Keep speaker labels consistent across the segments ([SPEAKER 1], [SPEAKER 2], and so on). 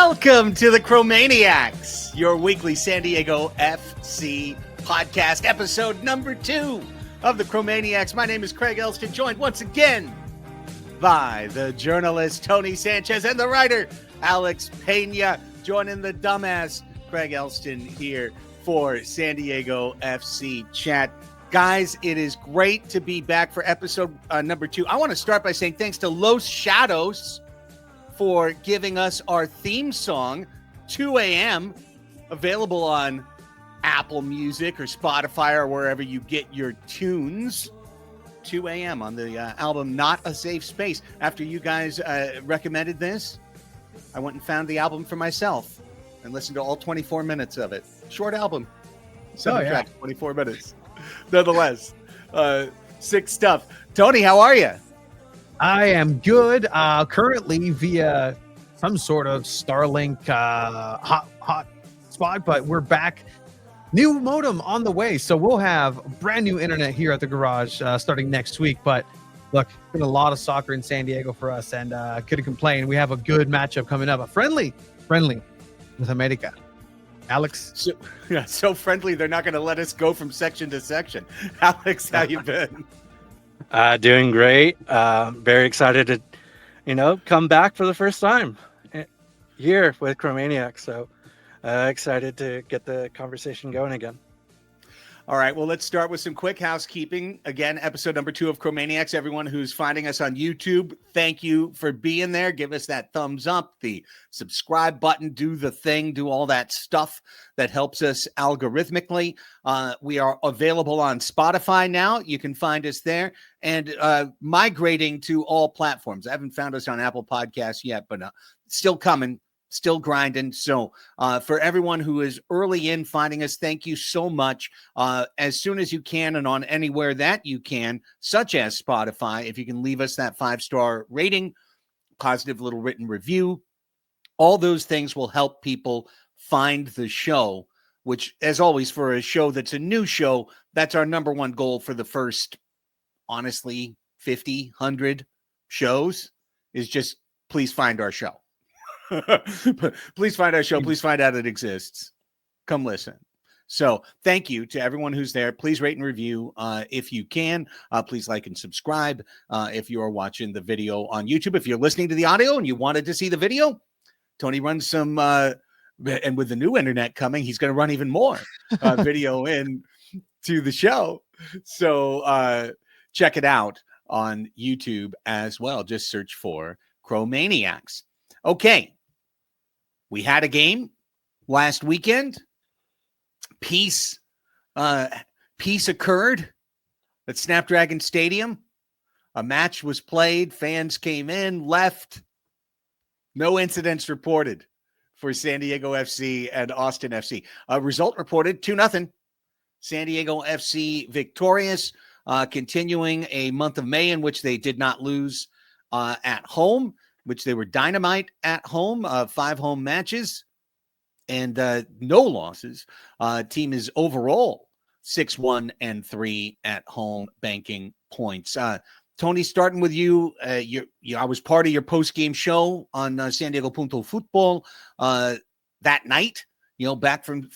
[SPEAKER 1] Welcome to the Chromaniacs, your weekly San Diego FC podcast, episode number 2 of the Chromaniacs. My name is Craig Elsten, joined once again by the journalist Tony Sanchez and the writer Alex Peña, joining the dumbass Craig Elsten here for San Diego FC Chat. Guys, it is great to be back for episode number 2. I want to start by saying thanks to Los Shadows for giving us our theme song, 2 a.m., available on Apple Music or Spotify or wherever you get your tunes. 2 a.m. on the album Not a Safe Space. After you guys recommended this, I went and found the album for myself and listened to all 24 minutes of it. Short album. 7 tracks, 24 minutes. Nonetheless, sick stuff. Tony, how are you?
[SPEAKER 2] I am good. Currently via some sort of Starlink hot spot, but we're back. New modem on the way, so we'll have brand new internet here at the garage starting next week. But look, been a lot of soccer in San Diego for us, and couldn't complain. We have a good matchup coming up, a friendly with America. Alex,
[SPEAKER 1] so friendly they're not going to let us go from section to section. Alex, how you been?
[SPEAKER 3] Doing great. Very excited to, come back for the first time here with Chromaniacs. So excited to get the conversation going again.
[SPEAKER 1] All right, well, let's start with some quick housekeeping. Again, episode number 2 of Chromaniacs. Everyone who's finding us on YouTube, thank you for being there. Give us that thumbs up, the subscribe button, do the thing, do all that stuff that helps us algorithmically. We are available on Spotify now. You can find us there and migrating to all platforms. I haven't found us on Apple Podcasts yet, but still coming. Still grinding. So for everyone who is early in finding us, thank you so much. As soon as you can and on anywhere that you can, such as Spotify, if you can leave us that 5-star rating, positive little written review, all those things will help people find the show, which, as always, for a show that's a new show, that's our number one goal for the first, honestly, 50, 100 shows, is just please find our show. Please find our show. Please find out it exists. Come listen. So thank you to everyone who's there. Please rate and review if you can. Please like and subscribe if you are watching the video on YouTube. If you're listening to the audio and you wanted to see the video, Tony runs some, and with the new internet coming, he's going to run even more video in to the show. So check it out on YouTube as well. Just search for Chromaniacs. Okay. We had a game last weekend. Peace occurred at Snapdragon Stadium. A match was played. Fans came in, left. No incidents reported for San Diego FC and Austin FC. A result reported 2-0. San Diego FC victorious, continuing a month of May in which they did not lose at home, which they were dynamite at home, 5 home matches and no losses. Team is overall 6-1-3 at home, banking points. Tony, starting with you, I was part of your post-game show on San Diego Punto Football that night. Back from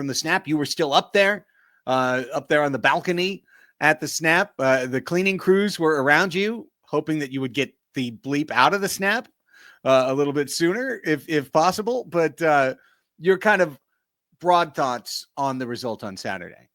[SPEAKER 1] the snap, you were still up there on the balcony at the snap. The cleaning crews were around you, hoping that you would get the bleep out of the snap a little bit sooner if possible, but your kind of broad thoughts on the result on Saturday.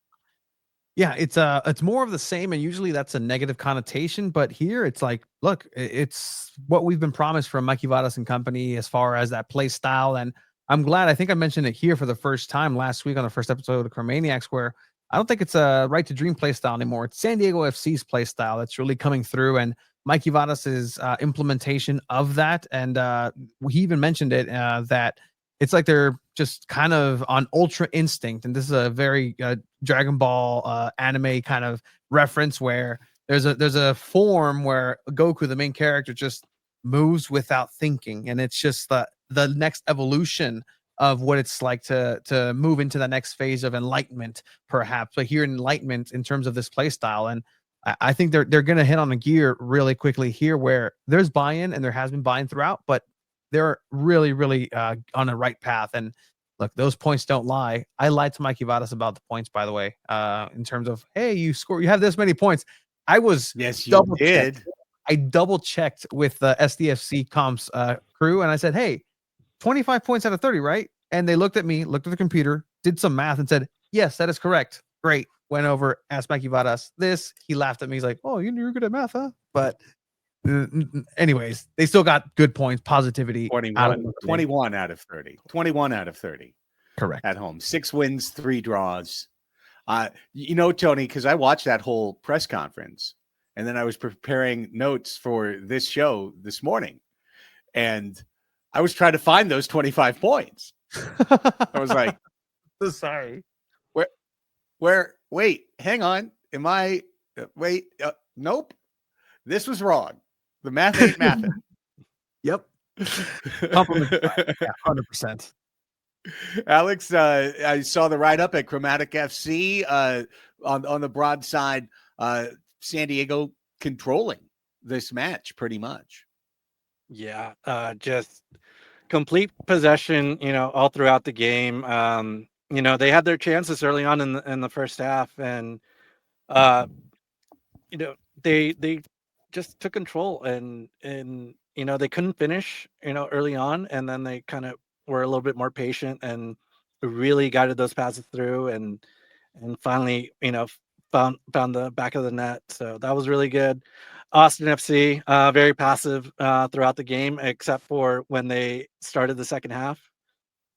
[SPEAKER 2] Yeah, it's more of the same, and usually that's a negative connotation, but here it's like, look, it's what we've been promised from Mikey Vadas and company as far as that play style, and I'm glad. I think I mentioned it here for the first time last week on the first episode of Chromaniacs, where I don't think it's a right to dream play style anymore. It's San Diego FC's play style that's really coming through, and Mikey Vadas's implementation of that. And he even mentioned it, that it's like they're just kind of on ultra instinct. And this is a very Dragon Ball anime kind of reference where there's a form where Goku, the main character, just moves without thinking. And it's just the next evolution of what it's like to move into the next phase of enlightenment, perhaps. But here, enlightenment in terms of this play style. And I think they're going to hit on a gear really quickly here where there's buy-in, and there has been buy-in throughout, but they're really, really on the right path. And look, those points don't lie. I lied to Mikey Vadas about the points, by the way, in terms of, hey, you have this many points. I was
[SPEAKER 1] Yes, you
[SPEAKER 2] double
[SPEAKER 1] did.
[SPEAKER 2] checked. I double checked with the SDFC comps crew, and I said, hey, 25 points out of 30, right? And they looked at me, looked at the computer, did some math, and said, yes, that is correct. Great. Went over, asked Mikey Vadas this. He laughed at me. He's like, oh, you're good at math, huh? But anyways, they still got good points, positivity.
[SPEAKER 1] 21 out of 30. 21 out of 30.
[SPEAKER 2] Correct.
[SPEAKER 1] At home. 6 wins, 3 draws. You know, Tony, because I watched that whole press conference, and then I was preparing notes for this show this morning, and I was trying to find those 25 points. I was like,
[SPEAKER 2] sorry.
[SPEAKER 1] Wait, hang on. Am I, nope. This was wrong. The math ain't mathing.
[SPEAKER 2] Yep. Compliment. Yeah, 100%.
[SPEAKER 1] Alex, I saw the write-up at Chromatic FC on the broadside. San Diego controlling this match pretty much.
[SPEAKER 3] Yeah, just complete possession, all throughout the game. They had their chances early on in the first half, and they just took control, and they couldn't finish, early on, and then they kind of were a little bit more patient and really guided those passes through, and finally, found the back of the net. So that was really good. Austin FC, very passive throughout the game, except for when they started the second half,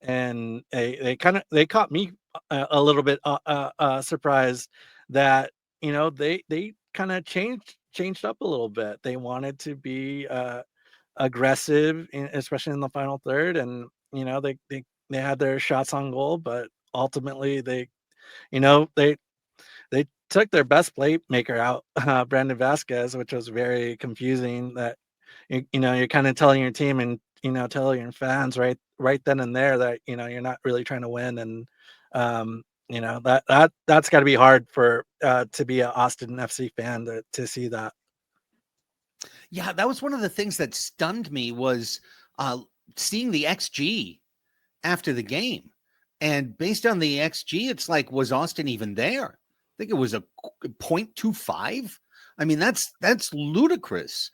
[SPEAKER 3] and they caught me a little bit surprised that they kind of changed up a little bit. They wanted to be aggressive, especially in the final third, and they had their shots on goal, but ultimately they took their best playmaker out, Brandon Vasquez, which was very confusing. That you're kind of telling your team and telling your fans right then and there that you're not really trying to win, and that's got to be hard for to be an Austin FC fan to see that.
[SPEAKER 1] Yeah, that was one of the things that stunned me was seeing the XG after the game, and based on the XG, it's like, was Austin even there? I think it was a 0.25. I mean, that's ludicrous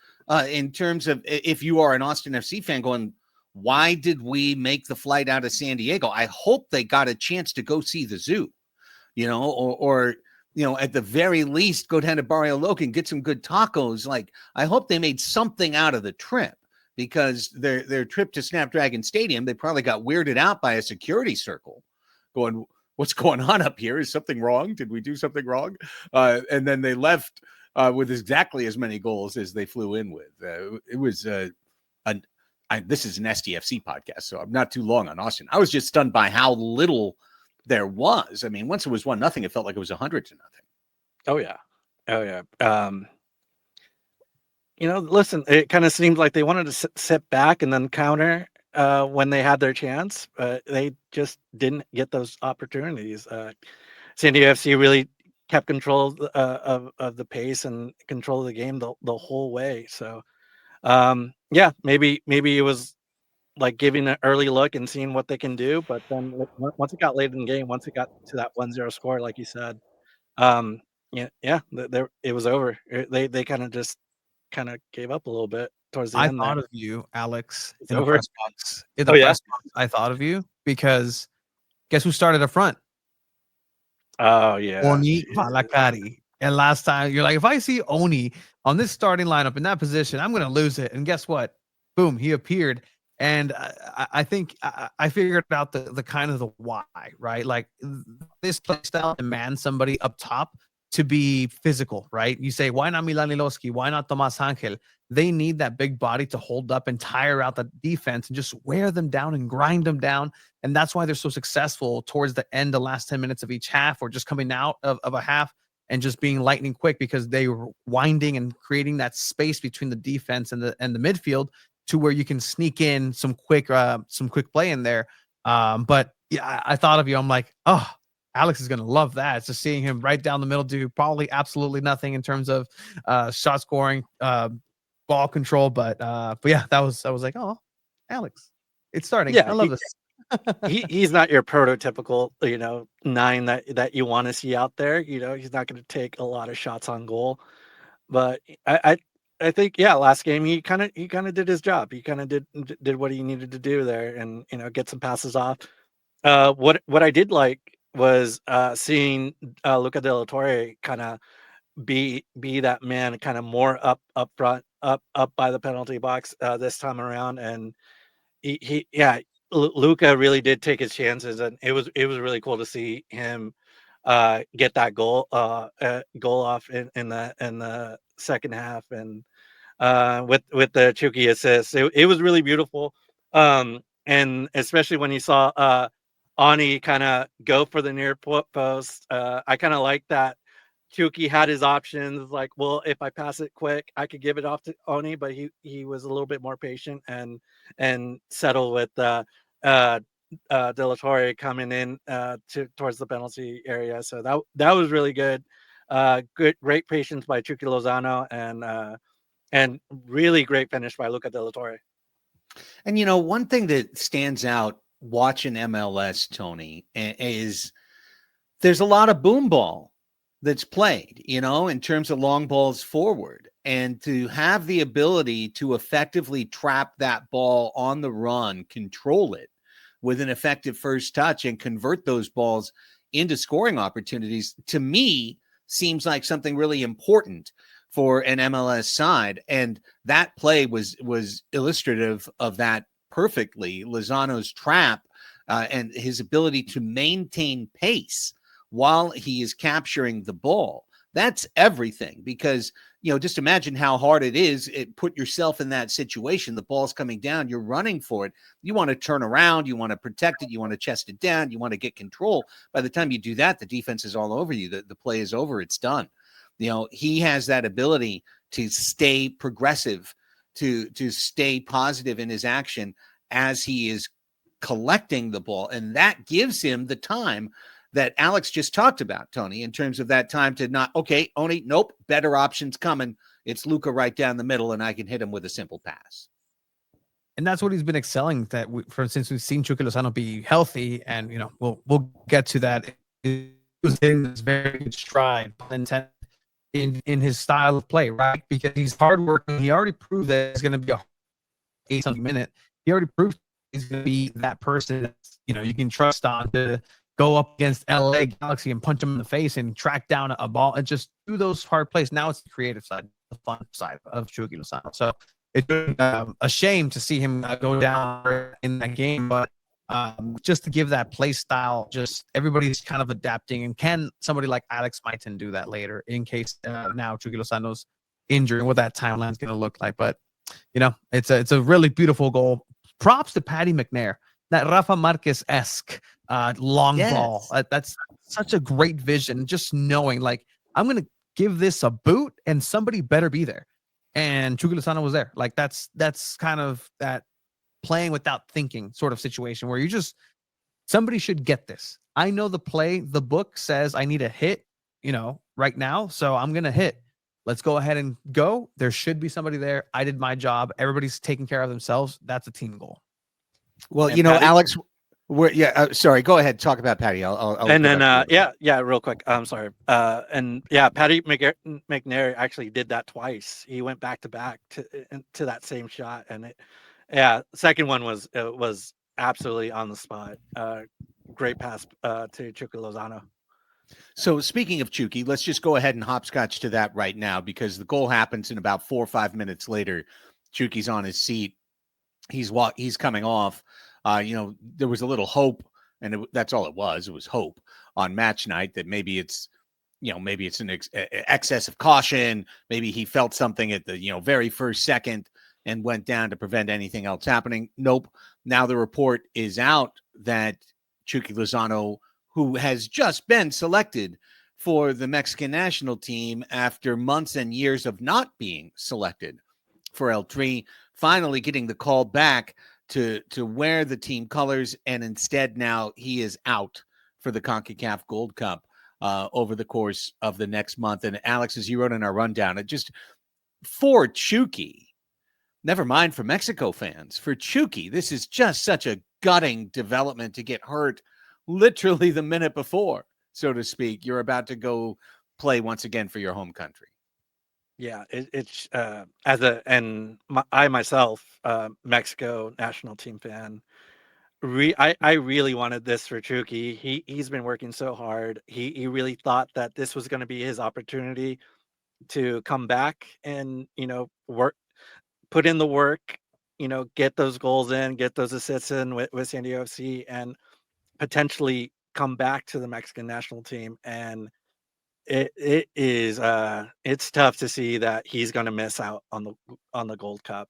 [SPEAKER 1] in terms of if you are an Austin FC fan going, why did we make the flight out of San Diego? I hope they got a chance to go see the zoo, or at the very least, go down to Barrio Loca and get some good tacos. Like, I hope they made something out of the trip, because their trip to Snapdragon Stadium, they probably got weirded out by a security circle going, what's going on up here? Is something wrong? Did we do something wrong? And then they left with exactly as many goals as they flew in with. It was this is an SDFC podcast, so I'm not too long on Austin. I was just stunned by how little there was. I mean, once it was 1-0, it felt like it was 100-0.
[SPEAKER 3] Oh yeah. Listen, it kind of seemed like they wanted to sit back and then counter when they had their chance, but they just didn't get those opportunities. San Diego FC really kept control of the pace and control of the game the whole way. So, maybe it was like giving an early look and seeing what they can do, but then once it got late in the game, once it got to that 1-0 score, like you said, it was over. They kind of gave up a little bit towards the end.
[SPEAKER 2] I thought of you, Alex,
[SPEAKER 3] It's
[SPEAKER 2] in
[SPEAKER 3] over.
[SPEAKER 2] the press box. In the press box, I thought of you because guess who started up front?
[SPEAKER 3] Oh yeah,
[SPEAKER 2] Oni Valakari. And last time you're like, if I see Oni on this starting lineup in that position, I'm going to lose it. And guess what? Boom, he appeared. And I think I figured out the kind of the why, right? Like, this play style demands somebody up top to be physical, right? You say, why not Milan Ilovski? Why not Tomas Angel? They need that big body to hold up and tire out the defense and just wear them down and grind them down. And that's why they're so successful towards the end, the last 10 minutes of each half, or just coming out of a half and just being lightning quick, because they were winding and creating that space between the defense and the midfield to where you can sneak in some quick play in there. But yeah, I thought of you. I'm like, oh, Alex is going to love that. It's just seeing him right down the middle do probably absolutely nothing in terms of shot scoring, ball control. But yeah, I was like, oh, Alex, it's starting.
[SPEAKER 3] Yeah,
[SPEAKER 2] I love this.
[SPEAKER 3] he's not your prototypical, nine that you want to see out there. He's not going to take a lot of shots on goal, but I think, yeah, last game he kind of did his job. He kind of did what he needed to do there, and get some passes off. What I did like was seeing Luca De La Torre kind of be that man, kind of more up front, up by the penalty box this time around, and he yeah, Luca really did take his chances, and it was really cool to see him get that goal off in the second half, and with the Chucky assist. It was really beautiful. And especially when you saw Ani kind of go for the near post. I kind of like that Chucky had his options. Like, well, if I pass it quick, I could give it off to Oni, but he was a little bit more patient and settled with De La Torre coming in towards the penalty area. So that was really good. Great patience by Chucky Lozano, and really great finish by Luca De La Torre.
[SPEAKER 1] And one thing that stands out watching MLS, Tony, is there's a lot of boom ball that's played, in terms of long balls forward. And to have the ability to effectively trap that ball on the run, control it with an effective first touch, and convert those balls into scoring opportunities, to me, seems like something really important for an MLS side. And that play was illustrative of that perfectly. Lozano's trap and his ability to maintain pace while he is capturing the ball. That's everything, because, just imagine how hard it is. Put yourself in that situation. The ball's coming down. You're running for it. You want to turn around. You want to protect it. You want to chest it down. You want to get control. By the time you do that, the defense is all over you. The play is over. It's done. He has that ability to stay progressive, to stay positive in his action as he is collecting the ball. And that gives him the time that Alex just talked about, Tony, in terms of that time to not, okay, Oni, nope, better options coming. It's Luca right down the middle, and I can hit him with a simple pass.
[SPEAKER 2] And that's what he's been excelling. Since we've seen Chucky Lozano be healthy, and we'll get to that. He was hitting this very good stride in his style of play, right? Because he's hardworking. He already proved that he's going to be a 8 minute. He already proved he's going to be that person that you can trust on to go up against LA Galaxy and punch him in the face and track down a ball and just do those hard plays. Now it's the creative side, the fun side of Chucky Lozano. So it's a shame to see him go down in that game, but just to give that play style, just everybody's kind of adapting. And can somebody like Alex Peña do that later in case now Chucky Lozano's injury and what that timeline is going to look like? But it's a really beautiful goal. Props to Patty McNair. That Rafa Marquez-esque long ball. That's such a great vision. Just knowing, like, I'm going to give this a boot and somebody better be there. And Chucky Lozano was there. Like, that's kind of that playing without thinking sort of situation where somebody should get this. I know the play, the book says I need a hit, right now. So I'm going to hit. Let's go ahead and go. There should be somebody there. I did my job. Everybody's taking care of themselves. That's a team goal.
[SPEAKER 1] Well,
[SPEAKER 3] And Patty,
[SPEAKER 1] Alex, sorry, go ahead. Talk about Patty. I'll
[SPEAKER 3] and then real quick. I'm sorry. And yeah, Patty McNair actually did that twice. He went back to back to that same shot, and second one was absolutely on the spot. Great pass to Chucky Lozano.
[SPEAKER 1] So speaking of Chucky, let's just go ahead and hopscotch to that right now, because the goal happens in about 4 or 5 minutes later. Chucky's on his seat. He's coming off. There was a little hope, and that's all it was. It was hope on match night that maybe it's an excess of caution. Maybe he felt something at the very first second and went down to prevent anything else happening. Nope. Now the report is out that Chucky Lozano, who has just been selected for the Mexican national team after months and years of not being selected for El Tri, finally getting the call back to wear the team colors, and instead now he is out for the CONCACAF Gold Cup over the course of the next month. And Alex, as you wrote in our rundown, it just, for Chucky, Never mind for Mexico fans. For Chucky, this is just such a gutting development to get hurt literally the minute before, so to speak. You're about to go play once again for your home country.
[SPEAKER 3] Yeah, it's I myself, Mexico national team fan. I really wanted this for Chucky. He's been working so hard. He really thought that this was going to be his opportunity to come back and put in the work, get those goals in, get those assists in with San Diego FC, and potentially come back to the Mexican national team. And it's tough to see that he's going to miss out on the Gold Cup.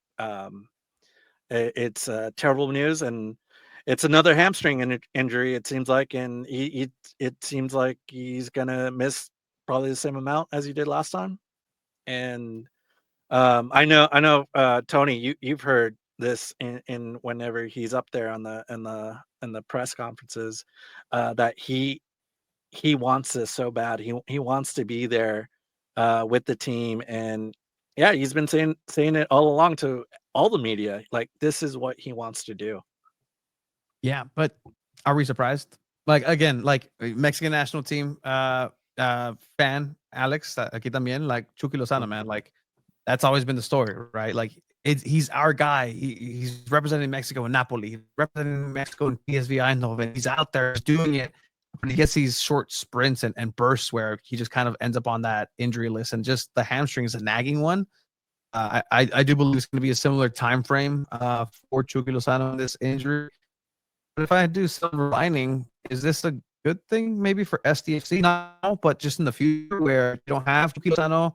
[SPEAKER 3] It's terrible news, and it's another hamstring injury. It seems like, and it seems like he's going to miss probably the same amount as he did last time. And I know, Tony, you've heard this in whenever he's up there on the press conferences, that he wants this so bad. He wants to be there with the team, and yeah, he's been saying it all along to all the media. Like, this is what he wants to do.
[SPEAKER 2] Yeah, but are we surprised? Like, again, like Mexican national team fan Alex aquí también, like Chucky Lozano, man, like that's always been the story, right? Like he's our guy. He's representing Mexico in Napoli, he's representing Mexico in PSV Eindhoven. He's out there doing it, but he gets these short sprints and bursts where he just kind of ends up on that injury list, and just the hamstring is a nagging one. I do believe it's going to be a similar time frame for Chucky Lozano in this injury. But if I had to do silver lining, is this a good thing maybe for SDFC now, but just in the future where you don't have Chucky Lozano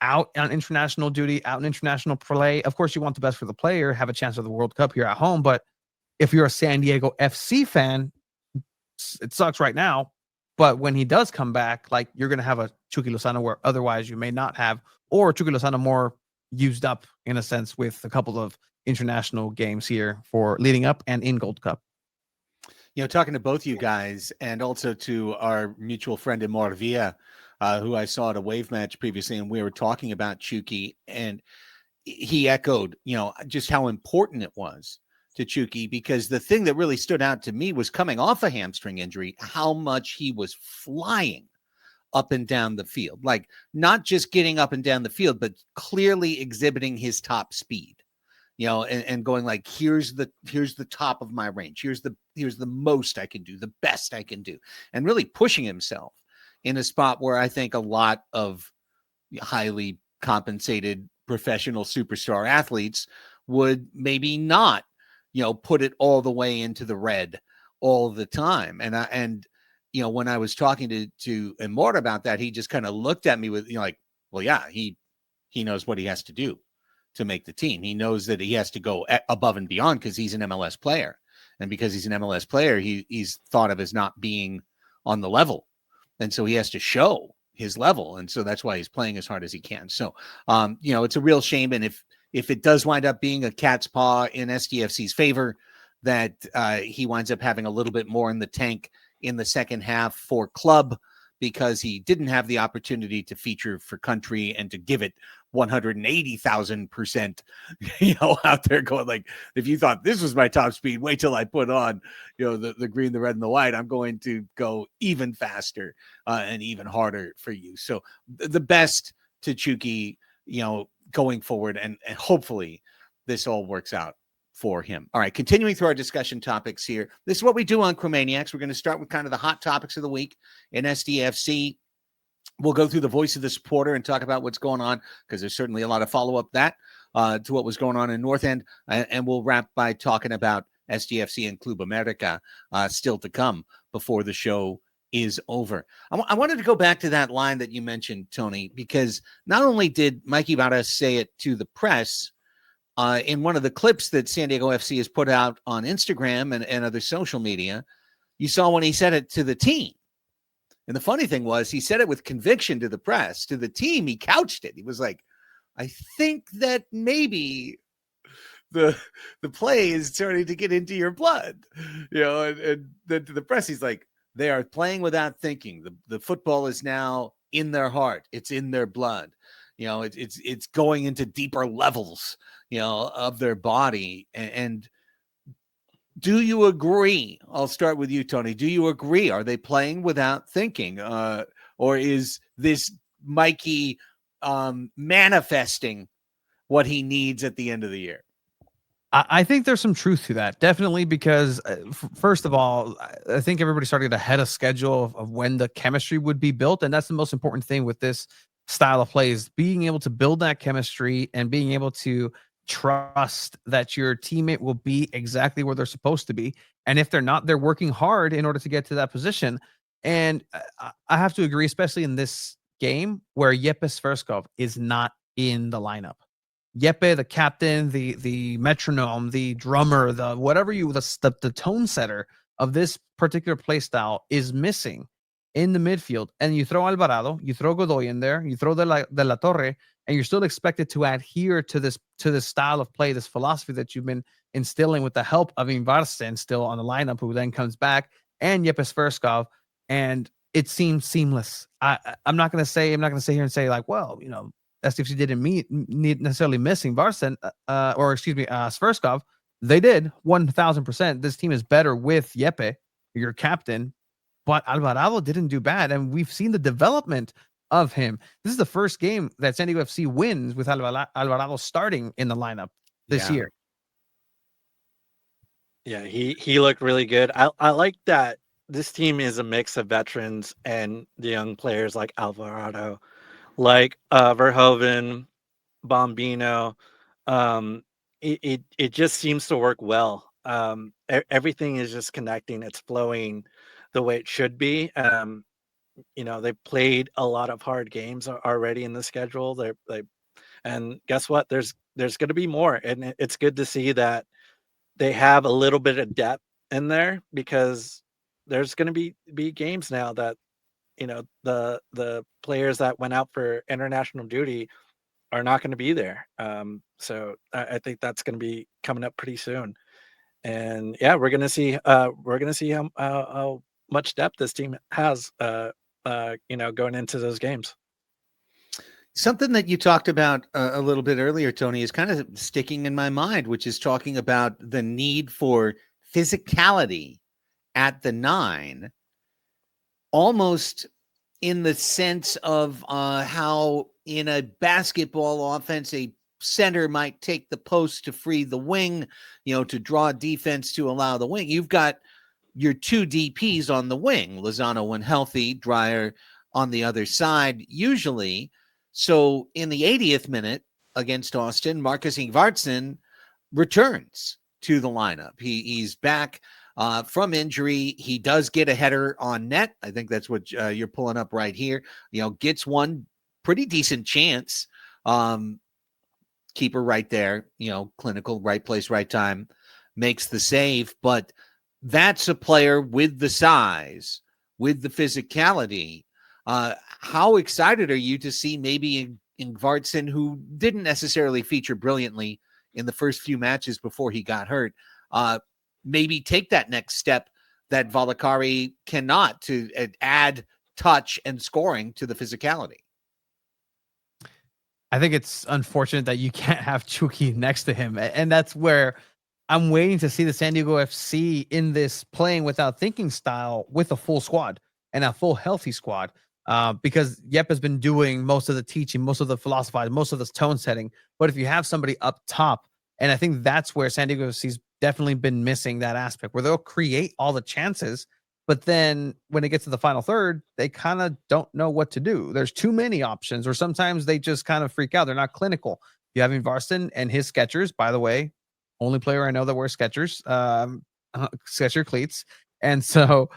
[SPEAKER 2] out on international duty, out in international play? Of course, you want the best for the player, have a chance of the World Cup here at home. But if you're a San Diego FC fan, it sucks right now. But when he does come back, like, you're going to have a Chucky Lozano where otherwise you may not have, or Chucky Lozano more used up in a sense with a couple of international games here for leading up and in Gold Cup.
[SPEAKER 1] Talking to both you guys and also to our mutual friend in Morvia, who I saw at a Wave match previously, and we were talking about Chucky, and he echoed, just how important it was to Chucky, because the thing that really stood out to me was coming off a hamstring injury, how much he was flying up and down the field, like not just getting up and down the field, but clearly exhibiting his top speed. And going like, here's the top of my range. Here's the most I can do, the best I can do, and really pushing himself in a spot where I think a lot of highly compensated professional superstar athletes would maybe not, put it all the way into the red all the time. And when I was talking to Immort about that, he just kind of looked at me with, like, well, yeah, he knows what he has to do to make the team. He knows that he has to go above and beyond because he's an MLS player. And because he's an MLS player, he's thought of as not being on the level. And so he has to show his level. And so that's why he's playing as hard as he can. So, it's a real shame. And if it does wind up being a cat's paw in SDFC's favor, that he winds up having a little bit more in the tank in the second half for club, because he didn't have the opportunity to feature for country and to give it 180,000%, out there going like, if you thought this was my top speed, wait till I put on, the green, the red, and the white. I'm going to go even faster and even harder for you. So the best to Chucky, going forward, and hopefully this all works out for him. All right, continuing through our discussion topics here. This is what we do on Chromaniacs. We're going to start with kind of the hot topics of the week in SDFC. We'll go through the voice of the supporter and talk about what's going on, because there's certainly a lot of follow-up to what was going on in North End. And we'll wrap by talking about SDFC and Club América still to come before the show is over. I wanted to go back to that line that you mentioned, Tony, because not only did Mikey Vara say it to the press, in one of the clips that San Diego FC has put out on Instagram and other social media, you saw when he said it to the team. And the funny thing was, he said it with conviction to the press. To the team, he couched it. He was like, I think that maybe the play is starting to get into your blood. And then to the press, he's like, they are playing without thinking. The football is now in their heart. It's in their blood. It's going into deeper levels, of their body. And do you agree? I'll start with you, Tony. Do you agree? Are they playing without thinking? Or is this Mikey manifesting what he needs at the end of the year?
[SPEAKER 2] I think there's some truth to that, definitely, because first of all, I think everybody started ahead of schedule of when the chemistry would be built, and that's the most important thing with this style of play is being able to build that chemistry and being able to trust that your teammate will be exactly where they're supposed to be, and if they're not, they're working hard in order to get to that position. And I have to agree, especially in this game where Yepes Verskov is not in the lineup. Yepe, the captain, the metronome, the drummer, the whatever the tone setter of this particular play style is missing in the midfield. And you throw Alvarado, you throw Godoy in there, you throw de la Torre, and you're still expected to adhere to this style of play, this philosophy that you've been instilling with the help of Ingvartsen still on the lineup, who then comes back, and Yepes Verskov, and it seems seamless. I'm not gonna sit here and say like, well, SDFC didn't need necessarily missing Varsen, Sverskov. They did 1,000%. This team is better with Yepe, your captain, but Alvarado didn't do bad, and we've seen the development of him. This is the first game that San Diego FC wins with Alvarado starting in the lineup this year.
[SPEAKER 3] Yeah, he looked really good. I like that this team is a mix of veterans and the young players like Alvarado, like Verhoeven, Bombino. It just seems to work well. Everything is just connecting. It's flowing the way it should be. They played a lot of hard games already in the schedule. And guess what? There's going to be more, and it's good to see that they have a little bit of depth in there, because there's going to be games now that the players that went out for international duty are not going to be there. So I think that's going to be coming up pretty soon. And yeah, we're going to see how much depth this team has, going into those games.
[SPEAKER 1] Something that you talked about a little bit earlier, Tony, is kind of sticking in my mind, which is talking about the need for physicality at the 9, almost in the sense of how in a basketball offense, a center might take the post to free the wing, to draw defense to allow the wing. You've got your 2 DPs on the wing, Lozano when healthy, Dreyer on the other side, usually. So in the 80th minute against Austin, Marcus Ingvartsen returns to the lineup. He's back from injury. He does get a header on net. I think that's what you're pulling up right here. Gets one pretty decent chance. Keeper right there, clinical, right place, right time, makes the save. But that's a player with the size, with the physicality. How excited are you to see maybe Ingvartsen, who didn't necessarily feature brilliantly in the first few matches before he got hurt, maybe take that next step that Valakari cannot, to add touch and scoring to the physicality?
[SPEAKER 2] I think it's unfortunate that you can't have Chucky next to him. And that's where I'm waiting to see the San Diego FC in this playing without thinking style with a full squad and a full healthy squad. Because Yep has been doing most of the teaching, most of the philosophizing, most of the tone setting. But if you have somebody up top, and I think that's where San Diego FC's definitely been missing that aspect, where they'll create all the chances, but then when it gets to the final third, they kind of don't know what to do. There's too many options, or sometimes they just kind of freak out. They're not clinical. You have Ingvartsen and his Skechers, by the way, only player I know that wears Skechers, Skechers cleats. And so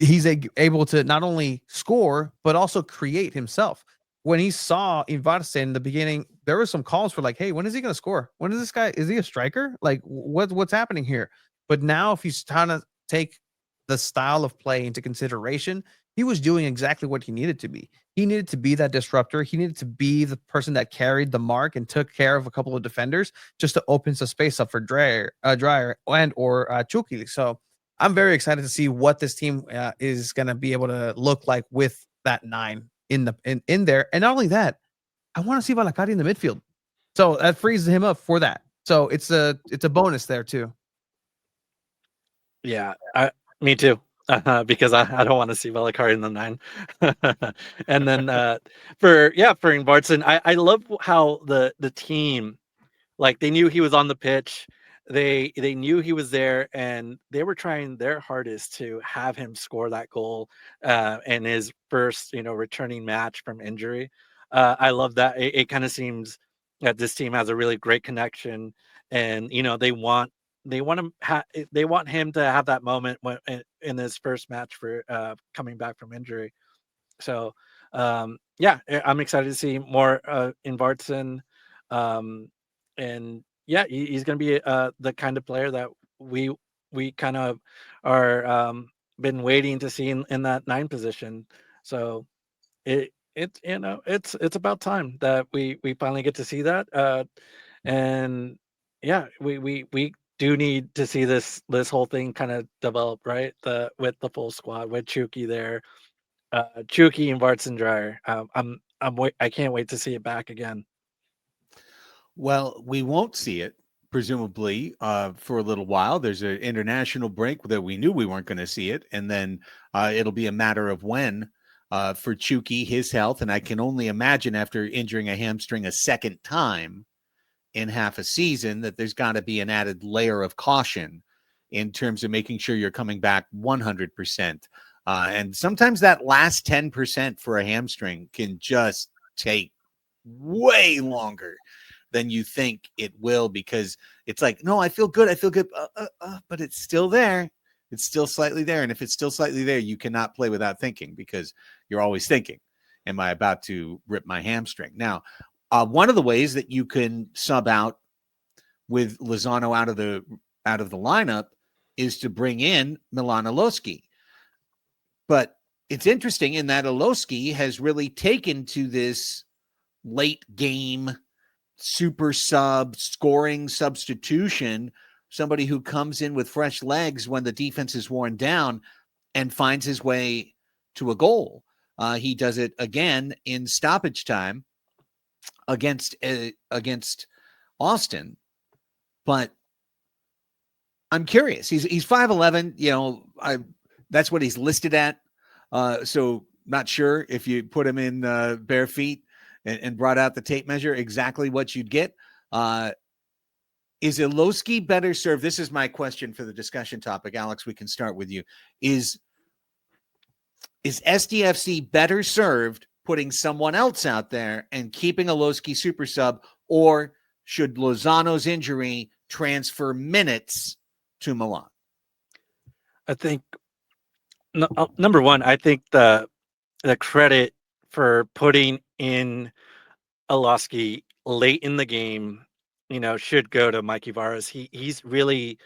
[SPEAKER 2] he's able to not only score, but also create himself. When he saw Ingvartsen in the beginning, there were some calls for like, hey, when is he going to score? When is this guy? Is he a striker? Like, what's happening here? But now if he's trying to take the style of play into consideration, he was doing exactly what he needed to be. He needed to be that disruptor. He needed to be the person that carried the mark and took care of a couple of defenders just to open some space up for Dreyer and or Chucky. So I'm very excited to see what this team is going to be able to look like with that 9 in there. And not only that, I want to see Valakari in the midfield. So that frees him up for that. So it's a bonus there too.
[SPEAKER 3] Yeah, me too. Because I don't want to see Valakari in the 9. And then for Ingvartsen, I love how the team, like, they knew he was on the pitch. They knew he was there, and they were trying their hardest to have him score that goal in his first, returning match from injury. I love that. It kind of seems that this team has a really great connection, and they want him to have that moment when in his first match for coming back from injury. So I'm excited to see more Ingvartsen. And yeah, he's going to be the kind of player that we kind of are been waiting to see in that 9 position. So it's about time that we finally get to see that. And yeah, we do need to see this whole thing kind of develop, right? With the full squad, with Chucky there, Chucky and Ingvartsen Dryer. I can't wait to see it back again.
[SPEAKER 1] Well, we won't see it, presumably, for a little while. There's an international break that we knew we weren't going to see it. And then it'll be a matter of when for Chucky, his health. And I can only imagine after injuring a hamstring a second time in half a season that there's got to be an added layer of caution in terms of making sure you're coming back 100%. And sometimes that last 10% for a hamstring can just take way longer than you think it will, because it's like, no, I feel good. But it's still there. It's still slightly there. And if it's still slightly there, you cannot play without thinking, because you're always thinking, am I about to rip my hamstring? Now, one of the ways that you can sub out with Lozano out of the lineup is to bring in Milan Ilovski. But it's interesting in that Ilovski has really taken to this late game super sub scoring substitution, somebody who comes in with fresh legs when the defense is worn down and finds his way to a goal. He does it again in stoppage time against Austin. But I'm curious. He's 5'11", that's what he's listed at. So not sure if you put him in bare feet and brought out the tape measure, exactly what you'd get. Is Ilovski better served? This is my question for the discussion topic. Alex, we can start with you. Is SDFC better served putting someone else out there and keeping Ilovski super sub, or should Lozano's injury transfer minutes to Milan?
[SPEAKER 3] I think number one, I think the credit for putting in Ilovski late in the game, should go to Mikey Varas. He's really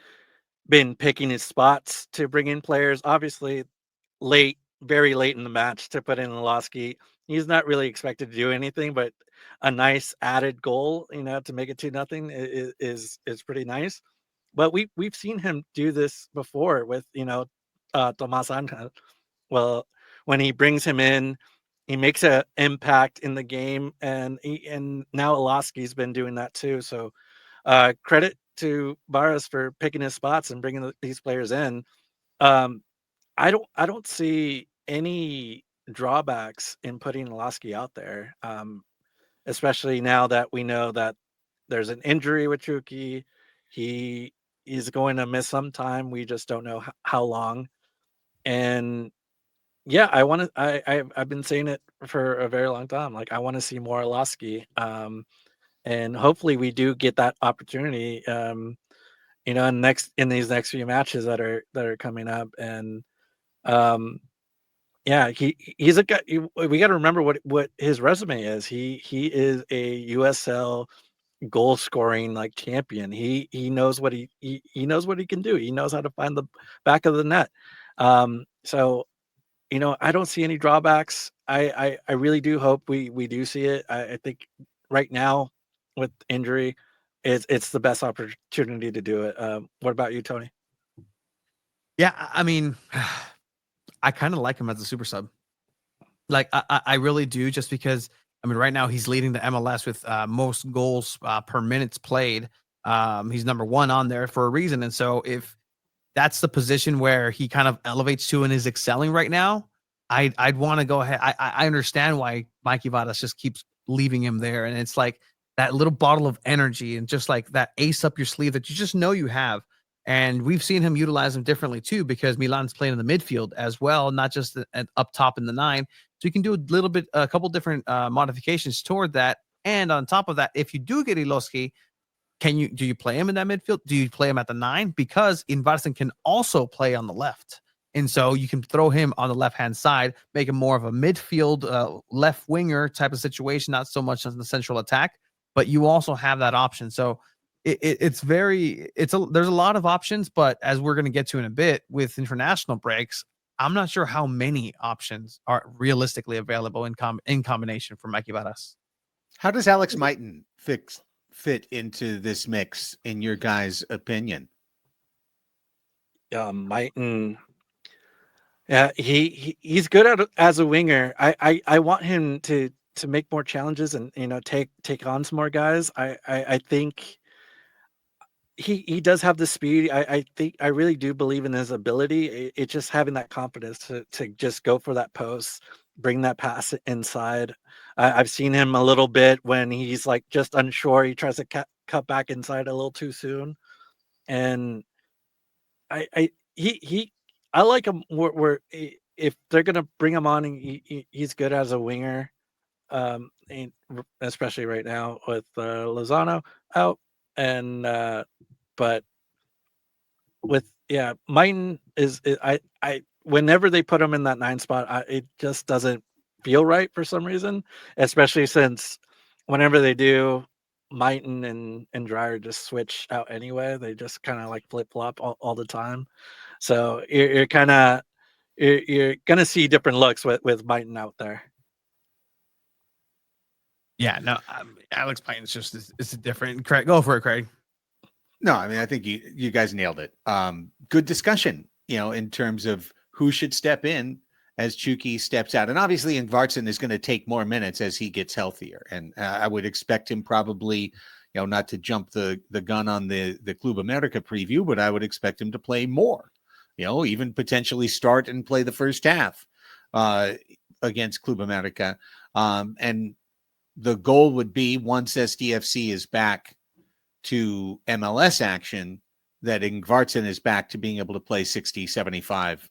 [SPEAKER 3] been picking his spots to bring in players. Obviously, very late in the match to put in Ilovski. He's not really expected to do anything, but a nice added goal, to make it 2-0 is pretty nice. But we've seen him do this before with Tomas Angel. Well, when he brings him in, he makes an impact in the game, and now Ilovski's been doing that too. So credit to Barras for picking his spots and bringing these players in. I don't see any drawbacks in putting Ilovski out there, especially now that we know that there's an injury with Chucky. He is going to miss some time. We just don't know how long. And yeah, I've been saying it for a very long time. Like, I want to see more Ilovski. And hopefully we do get that opportunity, in these next few matches that are coming up. And he's a guy. We got to remember what his resume is. He is a USL goal scoring like champion. He knows what he knows what he can do. He knows how to find the back of the net. So I don't see any drawbacks. I really do hope we do see it. I think right now with injury, it's the best opportunity to do it. What about you, Tony?
[SPEAKER 2] Yeah, I mean, I kind of like him as a super sub. Like, I really do, just because I mean, right now he's leading the MLS with most goals per minutes played. He's number one on there for a reason. And so if that's the position where he kind of elevates to and is excelling right now, I'd want to go ahead. I understand why Mikey Vadas just keeps leaving him there. And it's like that little bottle of energy and just like that ace up your sleeve that you just know you have. And we've seen him utilize them differently too, because Milan's playing in the midfield as well, not just up top in the 9. So you can do a couple different modifications toward that. And on top of that, if you do get Ilovski, do you play him in that midfield? Do you play him at the 9? Because Ingvartsen can also play on the left. And so you can throw him on the left-hand side, make him more of a midfield left winger type of situation, not so much on the central attack, but you also have that option. So there's a lot of options, but as we're going to get to in a bit with international breaks, I'm not sure how many options are realistically available in combination for Mikey Varas.
[SPEAKER 1] How does Alex Mighton fit into this mix, in your guys' opinion?
[SPEAKER 3] Mighton, yeah, he's good as a winger. I want him to make more challenges and take on some more guys. I think he does have the speed. I really do believe in his ability. It's just having that confidence to just go for that post, bring that pass inside. I've seen him a little bit when he's like just unsure. He tries to cut back inside a little too soon, and I like him. Where if they're gonna bring him on, he's good as a winger, and especially right now with Lozano out, and but with Mighton is I whenever they put him in that 9 spot, it just doesn't feel right for some reason, especially since whenever they do, Mighton and Dreyer just switch out anyway. They just kind of like flip-flop all the time. So you're gonna see different looks with Mighton out there.
[SPEAKER 2] Yeah, no, Alex Payton's just it's a different. Craig, go for it, Craig.
[SPEAKER 1] No, I mean, I think you guys nailed it. Good discussion, in terms of who should step in as Chucky steps out. And obviously Ingvartsen is going to take more minutes as he gets healthier. And I would expect him probably, not to jump the gun on the Club América preview, but I would expect him to play more, even potentially start and play the first half against Club América. And the goal would be, once SDFC is back to MLS action, that Ingvartsen is back to being able to play 60, 75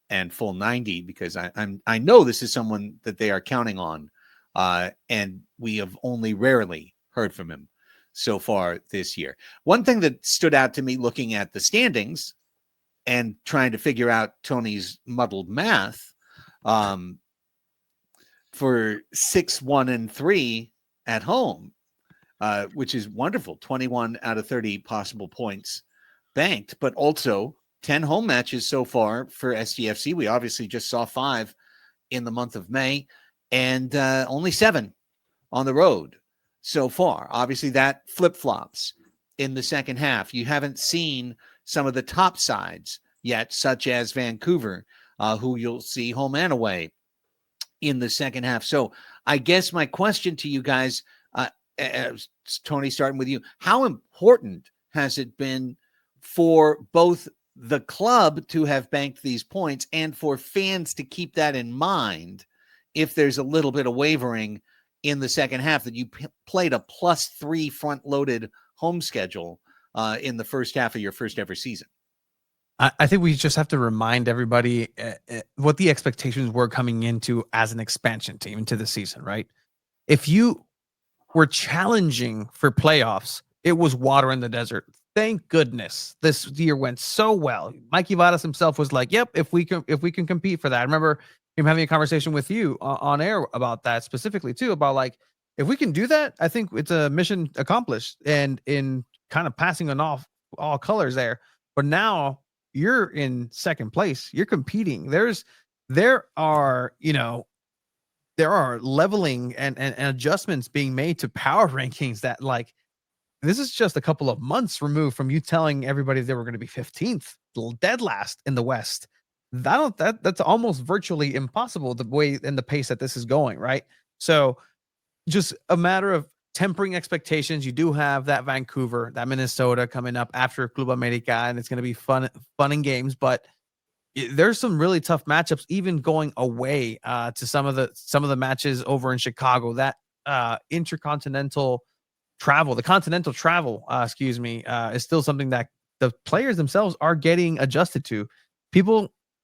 [SPEAKER 1] and full 90, because I know this is someone that they are counting on, and we have only rarely heard from him so far this year. One thing that stood out to me looking at the standings and trying to figure out Tony's muddled math, for 6-1-3 at home, which is wonderful, 21 out of 30 possible points banked, but also 10 home matches so far for SDFC. We obviously just saw 5 in the month of May, and only 7 on the road so far. Obviously, that flip-flops in the second half. You haven't seen some of the top sides yet, such as Vancouver, who you'll see home and away in the second half. So I guess my question to you guys, Tony, starting with you, how important has it been for both the club to have banked these points and for fans to keep that in mind if there's a little bit of wavering in the second half, that you played a +3 front-loaded home schedule in the first half of your first ever season?
[SPEAKER 2] I think we just have to remind everybody what the expectations were coming into as an expansion team into the season, right? If you were challenging for playoffs, it was water in the desert. Thank goodness this year went so well. Mikey Vadas himself was like, yep, if we can compete for that. I remember him having a conversation with you on air about that specifically too, about like, if we can do that, I think it's a mission accomplished, and in kind of passing on off all colors there. But now you're in second place. You're competing. There are leveling and adjustments being made to power rankings that, like, this is just a couple of months removed from you telling everybody they were going to be 15th, dead last in the West. That's almost virtually impossible, the way and the pace that this is going, right? So just a matter of tempering expectations. You do have that Vancouver, that Minnesota coming up after Club América, and it's going to be fun and games. But there's some really tough matchups, even going away to some of the matches over in Chicago. That intercontinental travel, the continental travel, is still something that the players themselves are getting adjusted to.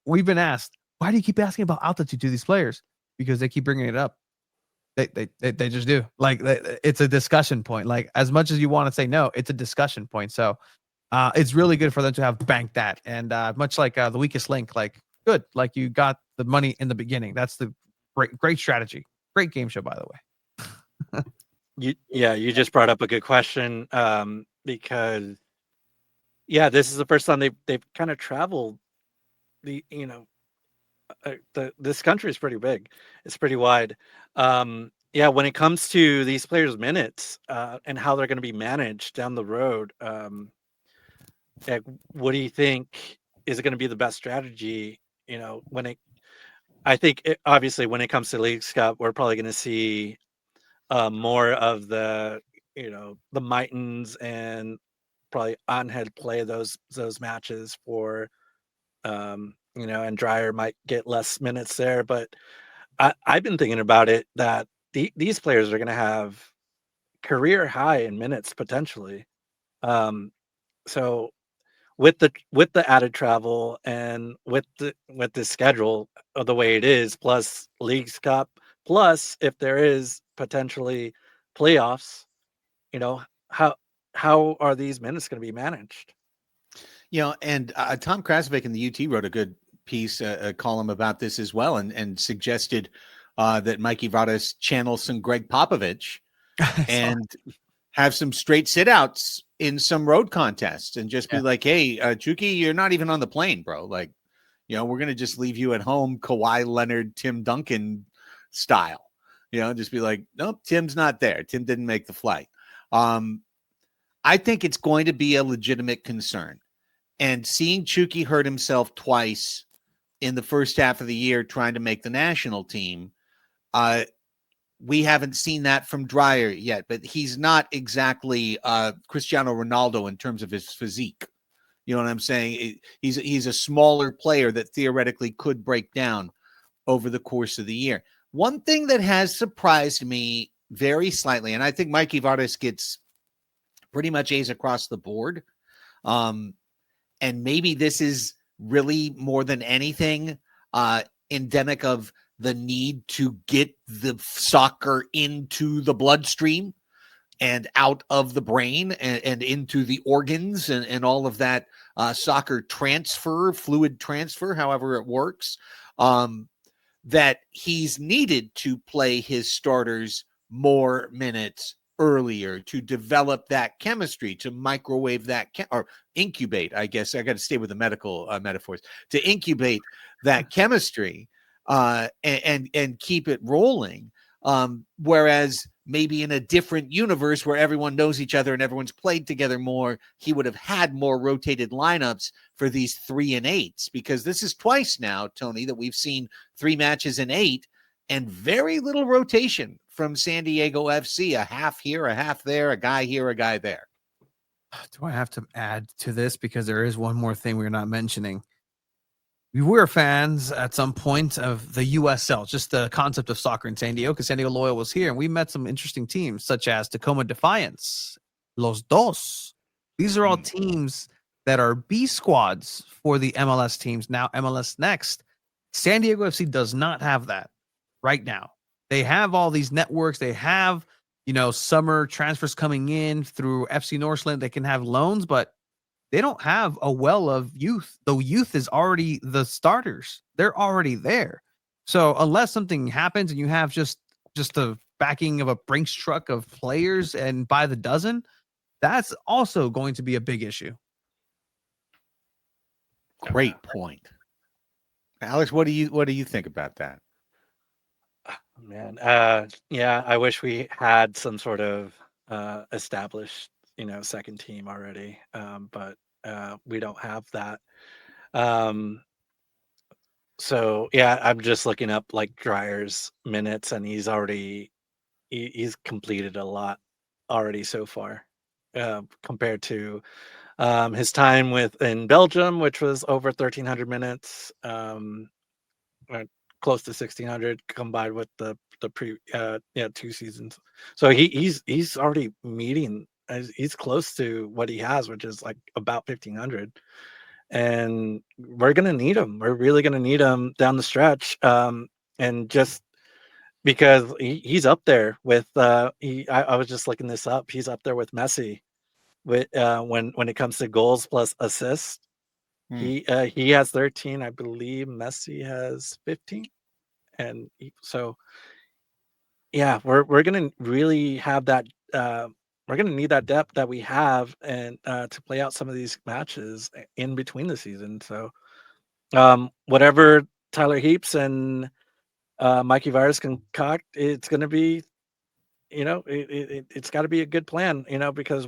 [SPEAKER 2] We've been asked, why do you keep asking about altitude to these players? Because they keep bringing it up. They just do. Like, it's a discussion point. Like, as much as you want to say no, it's a discussion point. So it's really good for them to have banked that. And much like the weakest link, like, good. Like, you got the money in the beginning. That's the great strategy. Great game show, by the way.
[SPEAKER 3] You just brought up a good question, because this is the first time they've kind of traveled this country is pretty big. It's pretty wide. When it comes to these players' minutes and how they're going to be managed down the road, what do you think is going to be the best strategy? Obviously when it comes to Leagues Cup, we're probably going to see more of the Mitons and probably Angel play those matches for and Dreyer might get less minutes there. But I've been thinking about it that these players are going to have career high in minutes potentially. So with the added travel and with the schedule of the way it is, plus Leagues Cup, plus if there is potentially playoffs, how are these minutes going to be managed?
[SPEAKER 1] And Tom Krasovic in the UT wrote a good piece, a column about this as well, and suggested that Mikey Vadas channel some Greg Popovich and have some straight sit-outs in some road contests and just be like, hey, Chucky, you're not even on the plane, bro. Like, we're going to just leave you at home, Kawhi Leonard, Tim Duncan style. Just be like, nope, Tim's not there. Tim didn't make the flight. I think it's going to be a legitimate concern. And seeing Chucky hurt himself twice in the first half of the year trying to make the national team, we haven't seen that from Dreyer yet, but he's not exactly Cristiano Ronaldo in terms of his physique. You know what I'm saying? He's a smaller player that theoretically could break down over the course of the year. One thing that has surprised me very slightly, and I think Mikey Vadas gets pretty much A's across the board, and maybe this is really more than anything endemic of the need to get the soccer into the bloodstream and out of the brain and into the organs and all of that soccer transfer, fluid transfer, however it works, that he's needed to play his starters more minutes earlier to develop that chemistry, to microwave that or incubate. I guess I got to stay with the medical metaphors, to incubate that chemistry and keep it rolling. Whereas maybe in a different universe where everyone knows each other and everyone's played together more, he would have had more rotated lineups for these 3 and 8s, because this is twice now, Tony, that we've seen 3 matches in 8 and very little rotation from San Diego FC, a half here, a half there, a guy here, a guy there.
[SPEAKER 2] Do I have to add to this? Because there is one more thing we're not mentioning. We were fans at some point of the USL, just the concept of soccer in San Diego, because San Diego Loyal was here, and we met some interesting teams, such as Tacoma Defiance, Los Dos. These are all teams that are B squads for the MLS teams, now MLS Next. San Diego FC does not have that right now. They have all these networks. They have, summer transfers coming in through FC Northland. They can have loans, but they don't have a well of youth. The youth is already the starters. They're already there. So unless something happens and you have just the backing of a Brinks truck of players and by the dozen, that's also going to be a big issue.
[SPEAKER 1] Great point. Alex, what do you think about that?
[SPEAKER 3] Man, I wish we had some sort of established, second team already, but we don't have that. So yeah, I'm just looking up like Dryer's minutes, and he's completed a lot already so far, compared to his time in Belgium, which was over 1,300 minutes, uh, close to 1,600 combined with the pre 2 seasons. So he's already meeting. He's close to what he has, which is like about 1,500. And we're gonna need him. We're really gonna need him down the stretch. And just because he's up there with I was just looking this up. He's up there with Messi with when it comes to goals plus assists. He has 13, I believe. Messi has 15, and so yeah, we're gonna really have that. We're gonna need that depth that we have, and to play out some of these matches in between the season. So whatever Tyler Heaps and Mikey Virus concoct, it's gonna be, it's got to be a good plan, because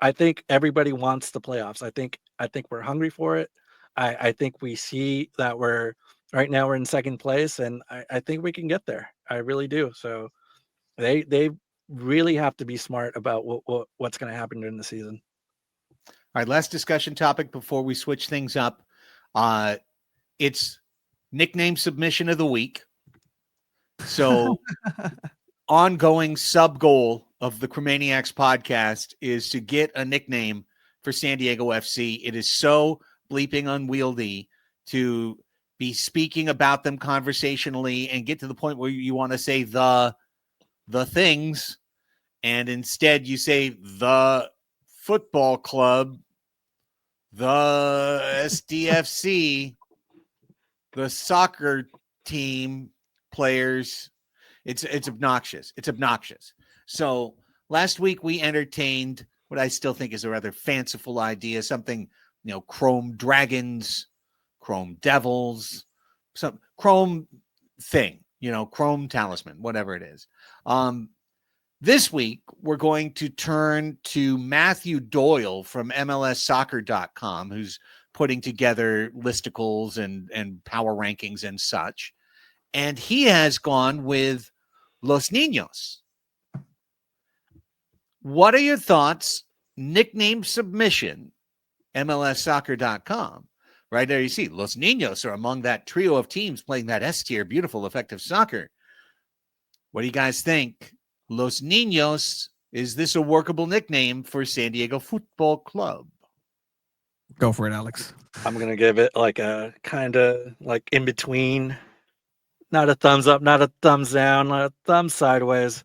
[SPEAKER 3] I think everybody wants the playoffs. I think we're hungry for it. I think we see that right now we're in second place, and I think we can get there. I really do. So they really have to be smart about what's going to happen during the season.
[SPEAKER 1] All right, last discussion topic before we switch things up. It's nickname submission of the week. So ongoing sub goal of the Chromaniacs podcast is to get a nickname for San Diego FC. It is so bleeping unwieldy to be speaking about them conversationally and get to the point where you want to say the things, and instead you say the football club, the SDFC, the soccer team players. It's obnoxious. It's obnoxious. So last week we entertained what I still think is a rather fanciful idea, something, Chrome Dragons, Chrome Devils, some Chrome thing, Chrome Talisman, whatever it is. This week, we're going to turn to Matthew Doyle from MLSsoccer.com, who's putting together listicles and power rankings and such. And he has gone with Los Niños. What are your thoughts? Nickname submission, MLSsoccer.com. Right there you see Los Niños are among that trio of teams playing that S-tier, beautiful, effective soccer. What do you guys think? Los Niños, is this a workable nickname for San Diego Football Club?
[SPEAKER 2] Go for it, Alex.
[SPEAKER 3] I'm going to give it like a kind of like in between. Not a thumbs up, not a thumbs down, not a thumb sideways.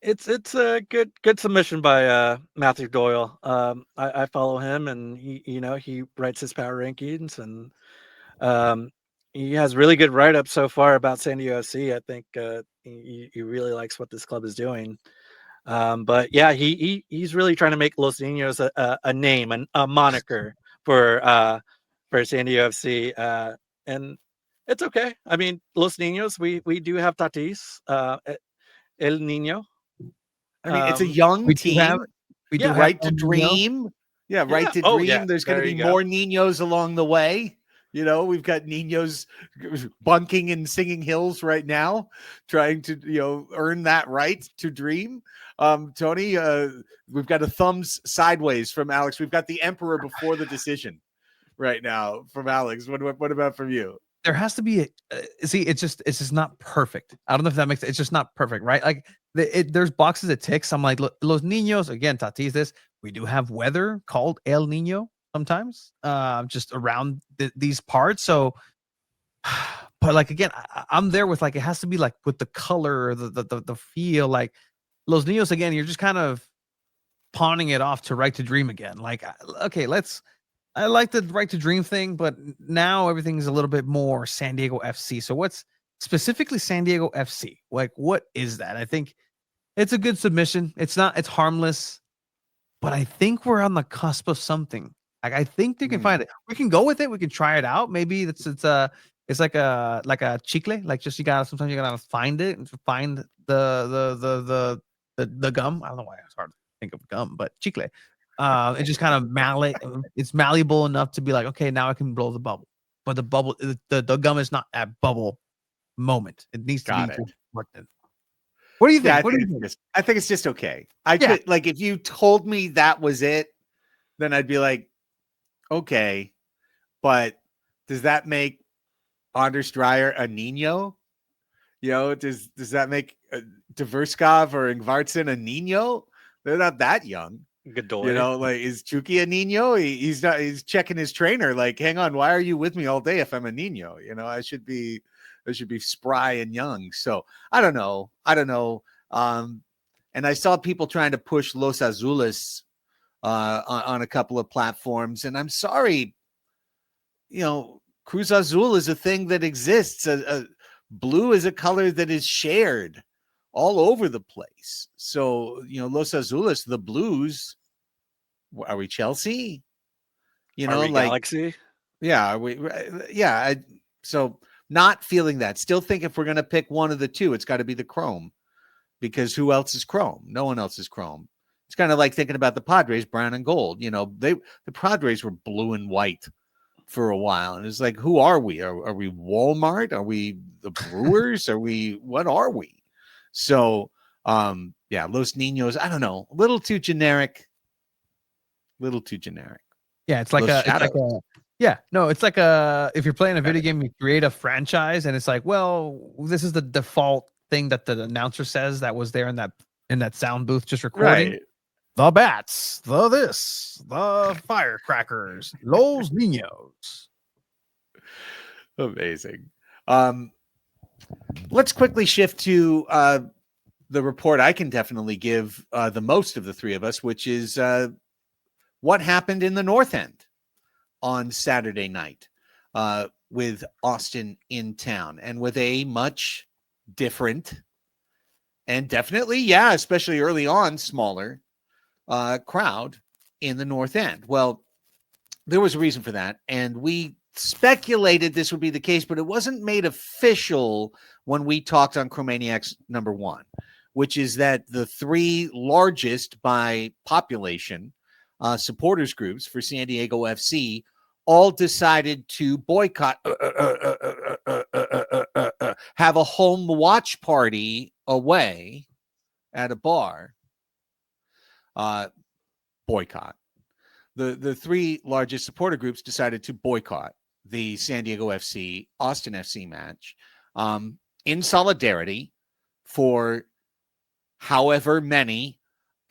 [SPEAKER 3] It's a good submission by Matthew Doyle. I follow him, and he writes his power rankings, and he has really good write-ups so far about San Diego FC. I think he really likes what this club is doing. But yeah, he's really trying to make Los Niños a name, a moniker for San Diego FC, and it's okay. I mean, Los Niños, we do have Tatis, El Niño.
[SPEAKER 1] I mean, it's a young team.
[SPEAKER 2] We do have
[SPEAKER 1] Right to Dream. Yeah, Right to Dream.
[SPEAKER 3] Yeah.
[SPEAKER 1] There's going to be more Niños along the way. We've got Niños bunking and singing hills right now, trying to, earn that right to dream. Tony, we've got a thumbs sideways from Alex. We've got the emperor before the decision right now from Alex. What about from you?
[SPEAKER 2] There has to be it's just not perfect. I don't know if that makes it's just not perfect, right? Like there's boxes it ticks. I'm like, Los Niños, again, Tatis this. We do have weather called El Niño sometimes, just around these parts. So, but like, again, I'm there with like, it has to be like with the color, the feel, like Los Niños, again, you're just kind of pawning it off to Right to Dream again. Like, okay, I like the Right to Dream thing, but now everything's a little bit more San Diego FC. So what's specifically San Diego FC? Like, what is that? I think it's a good submission. It's harmless, but I think we're on the cusp of something. Like, I think they can find it. We can go with it. We can try it out. Maybe it's like a chicle. Like, just sometimes you gotta find it and find the gum. I don't know why it's hard to think of gum, but chicle. It's just kind of it's malleable enough to be like, okay, now I can blow the bubble. but the bubble, the gum is not at bubble moment. It needs to
[SPEAKER 1] Got
[SPEAKER 2] be
[SPEAKER 1] it.
[SPEAKER 2] worked. What do you think?
[SPEAKER 1] Yeah,
[SPEAKER 2] What do you think?
[SPEAKER 1] I think it's just okay. I
[SPEAKER 2] Yeah.
[SPEAKER 1] could, like, if you told me that was it, then I'd be like, okay, but does that make Anders Dreyer a Nino? Does that make Tverskov or Ingvartsen a Nino? They're not that young.
[SPEAKER 3] Godoy.
[SPEAKER 1] Like, is Chucky a Nino? He's not. He's checking his trainer. Like, hang on, why are you with me all day if I'm a Nino? I should be spry and young. So I don't know. And I saw people trying to push Los Azules on a couple of platforms, and I'm sorry. Cruz Azul is a thing that exists. Blue is a color that is shared all over the place. So, Los Azules, the Blues, are we Chelsea?
[SPEAKER 3] Are we
[SPEAKER 1] like
[SPEAKER 3] Galaxy?
[SPEAKER 1] Yeah, are we? Yeah. So not feeling that. Still think if we're going to pick one of the two, it's got to be the Chrome, because who else is Chrome? No one else is Chrome. It's kind of like thinking about the Padres, brown and gold. The Padres were blue and white for a while, and it's like, who are we? Are we Walmart? Are we the Brewers? What are we? So yeah, Los Niños, I don't know, a little too generic.
[SPEAKER 2] Yeah, it's like if you're playing a video game, you create a franchise, and it's like, well, this is the default thing that the announcer says that was there in that sound booth just recording.
[SPEAKER 1] Right.
[SPEAKER 2] The bats, the firecrackers, Los Niños.
[SPEAKER 1] Amazing. Let's quickly shift to the report I can definitely give the most of the three of us, which is what happened in the North End on Saturday night with Austin in town, and with a much different and definitely, especially early on, smaller crowd in the North End. Well, there was a reason for that, and we speculated this would be the case, but it wasn't made official when we talked on Chromaniacs number 1, which is that the three largest by population supporters groups for San Diego FC all decided to boycott, have a home watch party away at a bar. Boycott. The three largest supporter groups decided to boycott the San Diego FC Austin FC match in solidarity for however many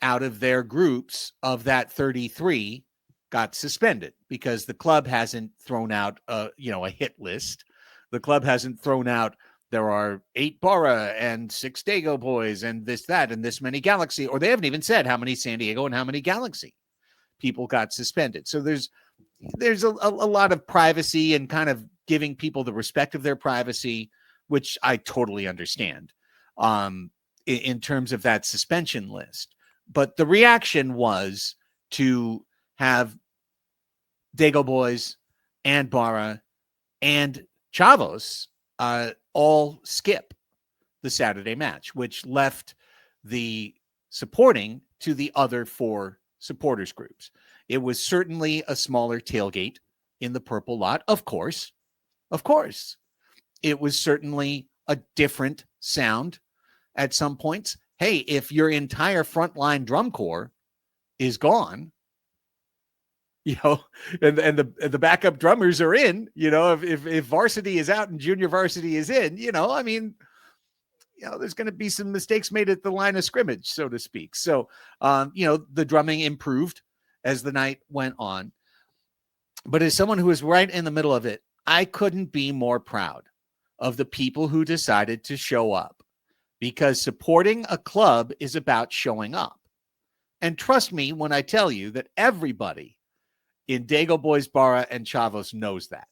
[SPEAKER 1] out of their groups of that 33 got suspended, because the club hasn't thrown out a hit list. The club hasn't thrown out, there are 8 Barra and 6 Dago boys and this, that, and this many Galaxy, or they haven't even said how many San Diego and how many Galaxy people got suspended. So there's a lot of privacy and kind of giving people the respect of their privacy, which I totally understand in terms of that suspension list. But the reaction was to have Dago boys and Barra and Chavos all skip the Saturday match, which left the supporting to the other 4 supporters groups. It was certainly a smaller tailgate in the purple lot. Of course. It was certainly a different sound at some points. Hey, if your entire frontline drum corps is gone, and the backup drummers are in, if varsity is out and junior varsity is in, there's going to be some mistakes made at the line of scrimmage, so to speak. So, the drumming improved as the night went on. But as someone who was right in the middle of it, I couldn't be more proud of the people who decided to show up, because supporting a club is about showing up. And trust me when I tell you that everybody in Dago Boys, Barra, and Chavos knows that.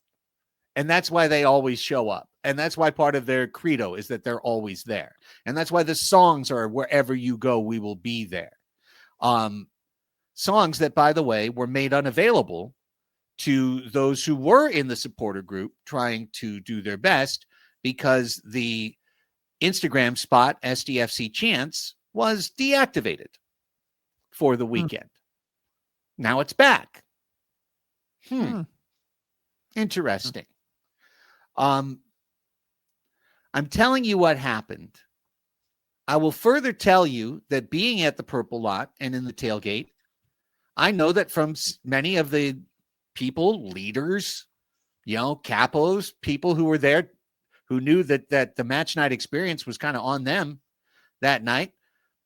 [SPEAKER 1] And that's why they always show up. And that's why part of their credo is that they're always there. And that's why the songs are wherever you go, we will be there. Songs that, by the way, were made unavailable to those who were in the supporter group trying to do their best, because the Instagram spot SDFC Chants was deactivated for the weekend. Now it's back. Interesting. I'm telling you what happened. I will further tell you that being at the Purple Lot and in the tailgate, I know that from many of the people, leaders, capos, people who were there, who knew that the match night experience was kind of on them that night,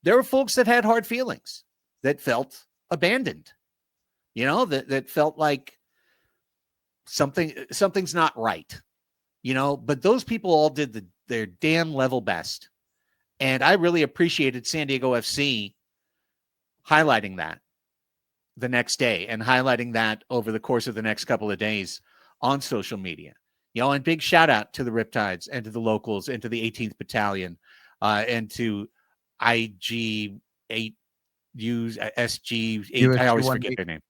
[SPEAKER 1] there were folks that had hard feelings, that felt abandoned, that felt like something's not right, but those people all did their damn level best. And I really appreciated San Diego FC highlighting that the next day and highlighting that over the course of the next couple of days on social media. And big shout out to the Riptides and to the locals and to the 18th Battalion and to IG 8 SG 8. I always forget their name.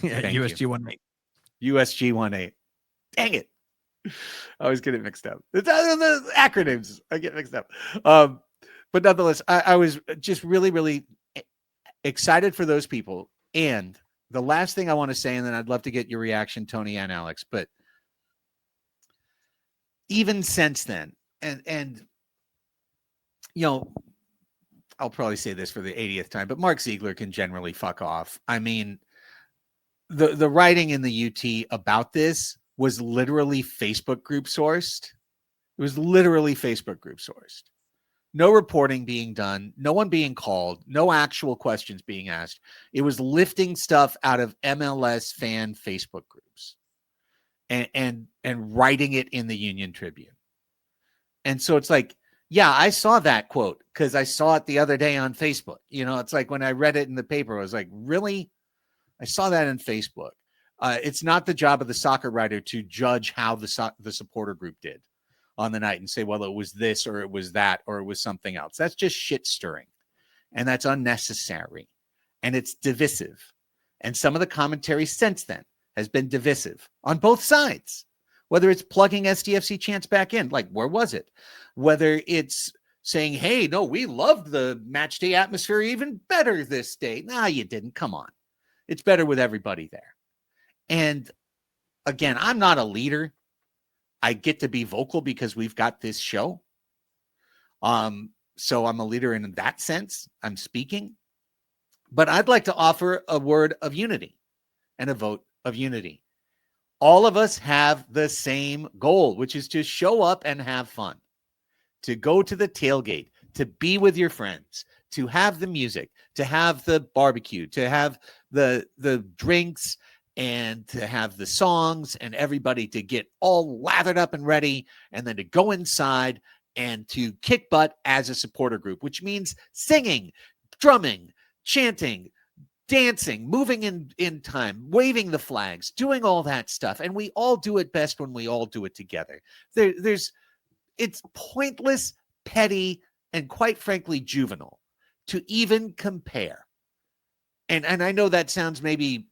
[SPEAKER 2] Yeah, USG 18.
[SPEAKER 1] USG 18. Dang it. I always get it mixed up. The acronyms I get mixed up. But nonetheless, I was just really, really excited for those people. And the last thing I want to say, and then I'd love to get your reaction, Tony and Alex, but even since then, and I'll probably say this for the 80th time, but Mark Ziegler can generally fuck off. I mean, the writing in the UT about this was literally Facebook group sourced. It was literally Facebook group sourced. No reporting being done, no one being called, no actual questions being asked. It was lifting stuff out of MLS fan Facebook groups and writing it in the Union Tribune. And so it's like, yeah, I saw that quote because I saw it the other day on Facebook. It's like when I read it in the paper, I was like, really? I saw that in Facebook. It's not the job of the soccer writer to judge how the supporter group did on the night and say, well, it was this or it was that or it was something else. That's just shit stirring. And that's unnecessary. And it's divisive. And some of the commentary since then has been divisive on both sides, whether it's plugging SDFC chants back in, like, where was it? Whether it's saying, hey, no, we loved the match day atmosphere even better this day. Nah, you didn't. Come on. It's better with everybody there. And again, I'm not a leader. I get to be vocal because we've got this show. So I'm a leader in that sense. I'm speaking. But I'd like to offer a word of unity and a vote of unity. All of us have the same goal, which is to show up and have fun, to go to the tailgate, to be with your friends, to have the music, to have the barbecue, to have the drinks, and to have the songs and everybody to get all lathered up and ready, and then to go inside and to kick butt as a supporter group, which means singing, drumming, chanting, dancing, moving in time, waving the flags, doing all that stuff. And we all do it best when we all do it together. It's pointless, petty, and quite frankly, juvenile to even compare. And I know that sounds maybe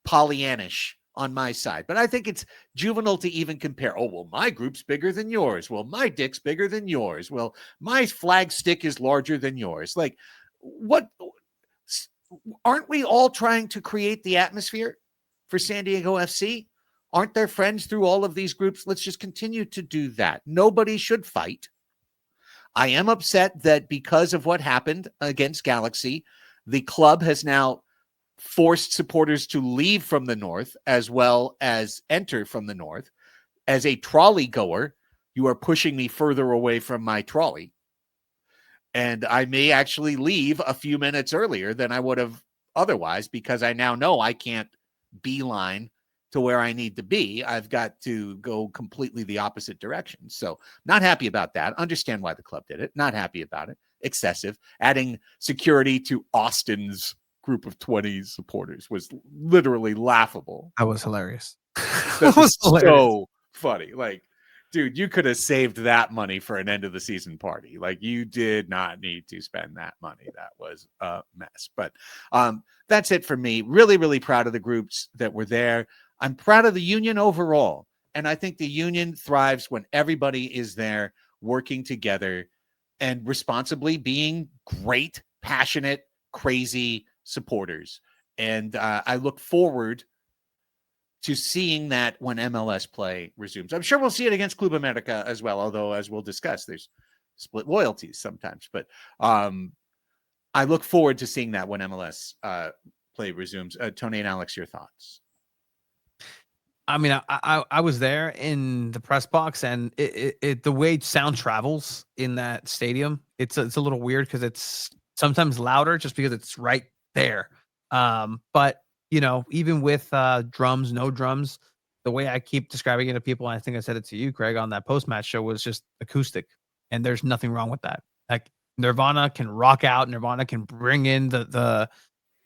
[SPEAKER 1] Pollyannish on my side, but I think it's juvenile to even compare. Oh, well, my group's bigger than yours. Well, my dick's bigger than yours. Well, my flag stick is larger than yours. Like, what? Aren't we all trying to create the atmosphere for San Diego FC? Aren't there friends through all of these groups? Let's just continue to do that. Nobody should fight. I am upset that because of what happened against Galaxy, the club has now forced supporters to leave from the north as well as enter from the north. As a trolley goer, you are pushing me further away from my trolley. And I may actually leave a few minutes earlier than I would have otherwise because I now know I can't beeline to where I need to be. I've got to go completely the opposite direction. So not happy about that. Understand why the club did it. Not happy about it. Excessive. Adding security to Austin's group of 20 supporters was literally laughable.
[SPEAKER 2] That was hilarious.
[SPEAKER 1] That was so funny. Like, dude, you could have saved that money for an end of the season party. Like, you did not need to spend that money. That was a mess. But that's it for me. Really, really proud of the groups that were there. I'm proud of the union overall. And I think the union thrives when everybody is there working together and responsibly being great, passionate, crazy supporters. And I look forward to seeing that when MLS play resumes. I'm sure we'll see it against Club América as well, although as we'll discuss, there's split loyalties sometimes. But I look forward to seeing that when MLS play resumes. Tony and Alex, your thoughts?
[SPEAKER 2] I mean, I was there in the press box, and it the way sound travels in that stadium, it's a little weird because it's sometimes louder just because it's right there. But even with drums, no drums, the way I keep describing it to people, and I think I said it to you, Craig, on that post-match show, was just acoustic, and there's nothing wrong with that. Like Nirvana can rock out, Nirvana can bring in the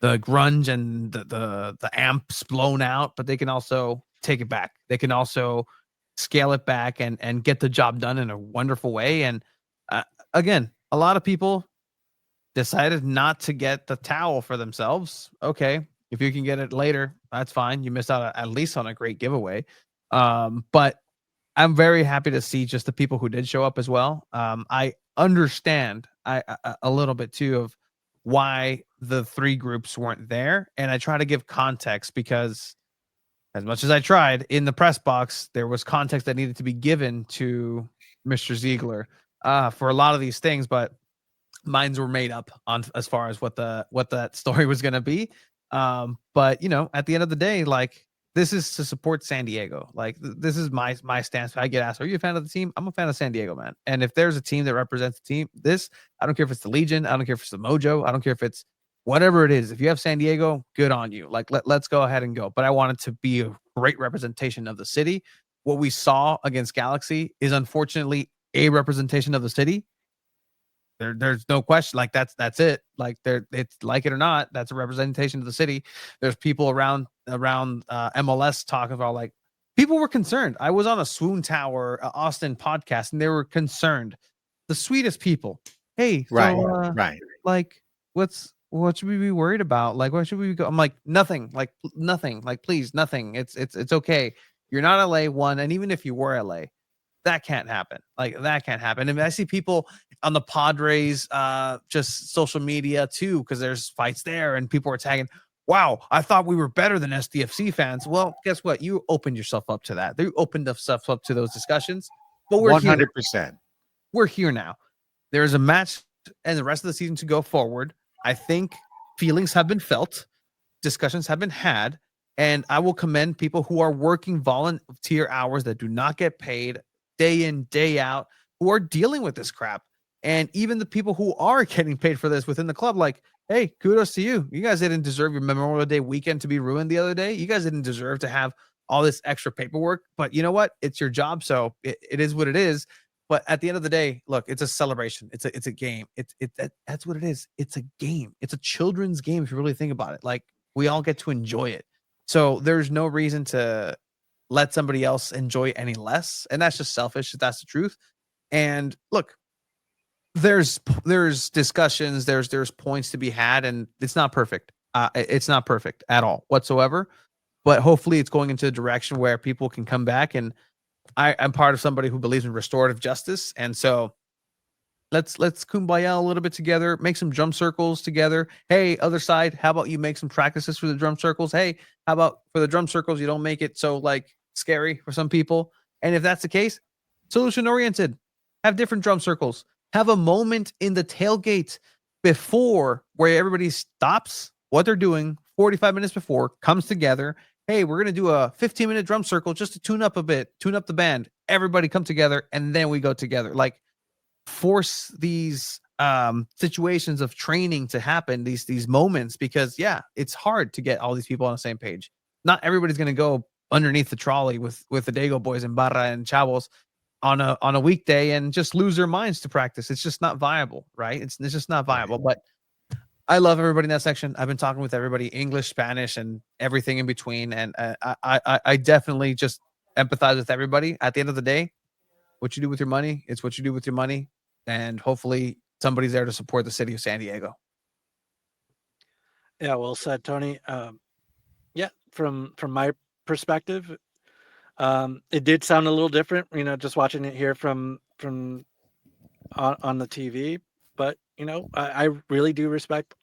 [SPEAKER 2] grunge and the amps blown out, but they can also take it back. They can also scale it back and get the job done in a wonderful way. And again, a lot of people decided not to get the towel for themselves. Okay, if you can get it later, that's fine. You missed out at least on a great giveaway. But I'm very happy to see just the people who did show up as well. I understand a little bit too of why the three groups weren't there, and I try to give context because as much as I tried in the press box, there was context that needed to be given to Mr. Ziegler for a lot of these things, but minds were made up on as far as what that story was going to be. But at the end of the day, like, this is to support San Diego. Like, this is my stance. I get asked, "Are you a fan of the team?" I'm a fan of San Diego, man. And if there's a team that represents the team, I don't care if it's the Legion, I don't care if it's the Mojo, I don't care if it's whatever it is. If you have San Diego, good on you. Like, let's go ahead and go. But I want it to be a great representation of the city. What we saw against Galaxy is unfortunately a representation of the city. There's no question. Like, that's it. Like, it's like it or not, that's a representation of the city. There's people around MLS talking about, like, people were concerned. I was on a Swoon Tower Austin podcast, and they were concerned. The sweetest people. Hey, so,
[SPEAKER 1] right.
[SPEAKER 2] Like, what should we be worried about? Like, where should we go? I'm like, nothing. Like, nothing. Like, please, nothing. It's okay. You're not LA one, and even if you were LA, that can't happen. Like, that can't happen. And I see people on the Padres, just social media too, because there's fights there, and people are tagging, "Wow, I thought we were better than SDFC fans." Well, guess what? You opened yourself up to that. You opened yourself up to those discussions. But we're
[SPEAKER 1] 100%.
[SPEAKER 2] We're here now. There's a match and the rest of the season to go forward. I think feelings have been felt, discussions have been had, and I will commend people who are working volunteer hours that do not get paid day in, day out, who are dealing with this crap. And even the people who are getting paid for this within the club, like, hey, kudos to you. You guys didn't deserve your Memorial Day weekend to be ruined the other day. You guys didn't deserve to have all this extra paperwork. But you know what? It's your job, so it is what it is. But at the end of the day, look, it's a celebration. It's a game. That's what it is. It's a game. It's a children's game if you really think about it. Like, we all get to enjoy it. So there's no reason to let somebody else enjoy any less. And that's just selfish. That's the truth. And look, there's discussions, there's points to be had, and it's not perfect. It's not perfect at all whatsoever. But hopefully it's going into a direction where people can come back, and I'm part of somebody who believes in restorative justice. And so let's kumbaya a little bit together, make some drum circles together. Hey, other side, how about you make some practices for the drum circles? Hey, how about for the drum circles, you don't make it so, like, scary for some people. And if that's the case, solution oriented, have different drum circles, have a moment in the tailgate before where everybody stops what they're doing 45 minutes before, comes together. Hey, we're going to do a 15-minute drum circle just to tune up a bit, tune up the band. Everybody come together, and then we go together. Like, force these situations of training to happen, these moments, because, yeah, it's hard to get all these people on the same page. Not everybody's going to go underneath the trolley with the Dago boys and Barra and Chavos on a weekday and just lose their minds to practice. It's just not viable, right? It's just not viable. But I love everybody in that section. I've been talking with everybody, English, Spanish, and everything in between. And I definitely just empathize with everybody. At the end of the day, what you do with your money, it's what you do with your money. And hopefully somebody's there to support the city of San Diego.
[SPEAKER 3] Yeah, well said, Tony. Yeah, from my perspective, it did sound a little different, just watching it here from on the TV. But I really do respect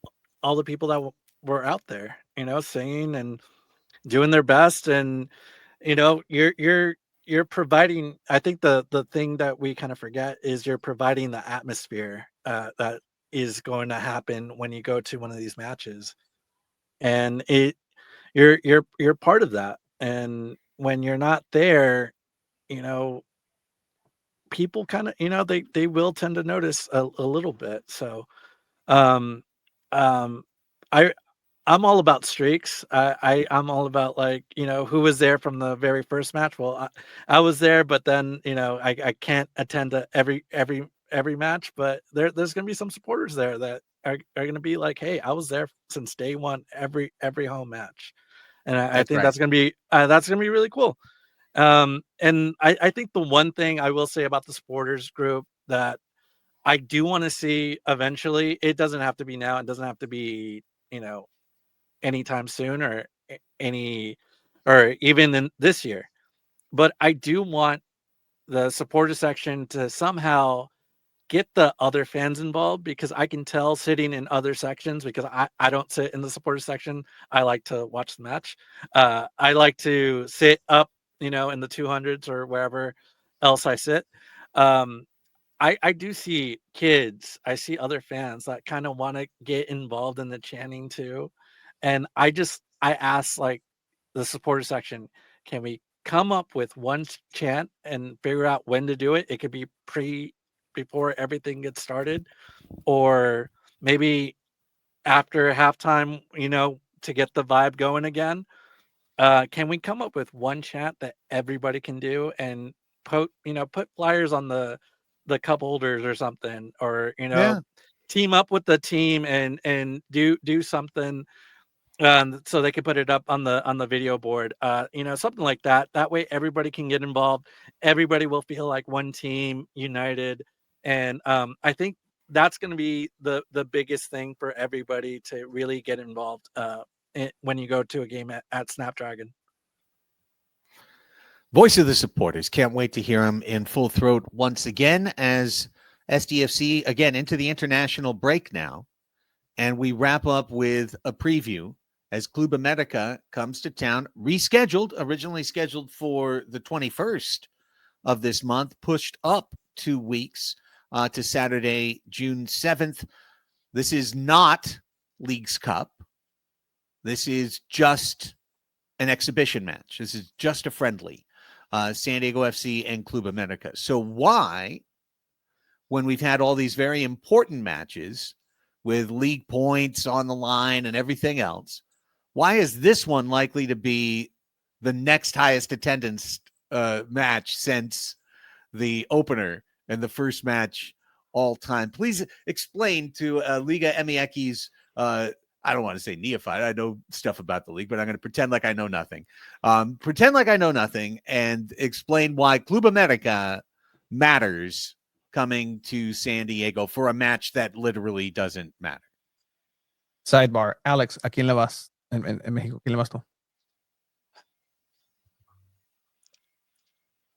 [SPEAKER 3] all the people that were out there, singing and doing their best, and you're providing. I think the thing that we kind of forget is you're providing the atmosphere that is going to happen when you go to one of these matches, and you're part of that. And when you're not there, you know, people kind of, they will tend to notice a little bit. So um um I I'm all about streaks. I'm all about, like, who was there from the very first match. Well, I was there, but then I can't attend to every match. But there's gonna be some supporters there that are gonna be like, hey, I was there since day one, every home match, and I
[SPEAKER 1] That's
[SPEAKER 3] think
[SPEAKER 1] right.
[SPEAKER 3] that's gonna be really cool. And I think the one thing I will say about the supporters group that I do want to see eventually, it doesn't have to be now, it doesn't have to be, you know, anytime soon, or any, or even in this year. But I do want the supporter section to somehow get the other fans involved, because I can tell sitting in other sections, because I don't sit in the supporter section. I like to watch the match. I like to sit up, in the 200s or wherever else I sit. Um, I do see kids, I see other fans that kind of want to get involved in the chanting too. And I ask, like, the supporter section, can we come up with one chant and figure out when to do it? It could be before everything gets started, or maybe after halftime, to get the vibe going again. Can we come up with one chant that everybody can do, and put flyers on the cup holders or something, or
[SPEAKER 1] Yeah.
[SPEAKER 3] team up with the team and do something, so they can put it up on the video board, something like that. That way everybody can get involved. Everybody will feel like one team, united. And I think that's going to be the biggest thing for everybody to really get involved, when you go to a game at Snapdragon.
[SPEAKER 1] Voice of the supporters. Can't wait to hear him in full throat once again as SDFC again into the international break now. And we wrap up with a preview as Club América comes to town, rescheduled, originally scheduled for the 21st of this month, pushed up 2 weeks to Saturday, June 7th. This is not Leagues Cup. This is just an exhibition match. This is just a friendly. San Diego FC and Club América. So why, when we've had all these very important matches with league points on the line and everything else, why is this one likely to be the next highest attendance match since the opener and the first match all time? Please explain to Liga MX's I don't want to say neophyte. I know stuff about the league, but I'm going to pretend like I know nothing. Pretend like I know nothing and explain why Club América matters coming to San Diego for a match that literally doesn't matter.
[SPEAKER 2] Sidebar. Alex, ¿a quién le vas en México? ¿Quién le vas tú?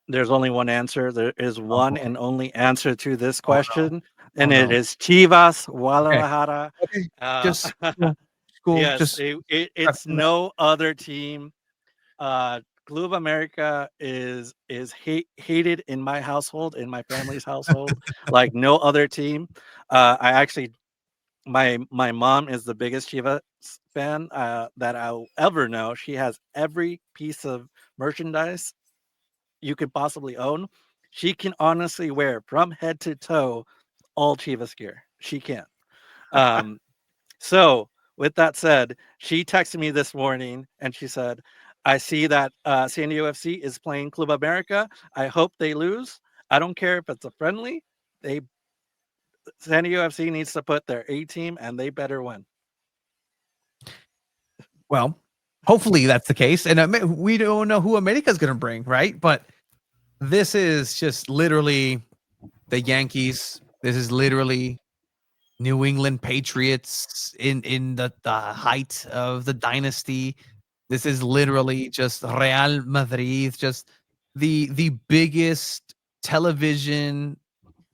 [SPEAKER 3] There's only one answer. There is one and only answer to this
[SPEAKER 2] Oh, no.
[SPEAKER 3] question, and
[SPEAKER 2] Oh,
[SPEAKER 3] it
[SPEAKER 2] no.
[SPEAKER 3] is Chivas Guadalajara.
[SPEAKER 2] Okay. Just cool.
[SPEAKER 3] Yes,
[SPEAKER 2] Just
[SPEAKER 3] it's no other team. Club America is hated in my household, in my family's household, like no other team. I actually, my mom is the biggest Chivas fan that I'll ever know. She has every piece of merchandise you could possibly own. She can honestly wear from head to toe all Chivas gear. She can. Um, so with that said, she texted me this morning and she said, I see that San Diego FC is playing Club America. I hope they lose. I don't care if it's a friendly. San Diego FC needs to put their A team and they better win.
[SPEAKER 2] Well, hopefully that's the case. And we don't know who America's going to bring, right? But this is just literally the Yankees. This is literally New England Patriots in the height of the dynasty. This is literally just Real Madrid, just the biggest television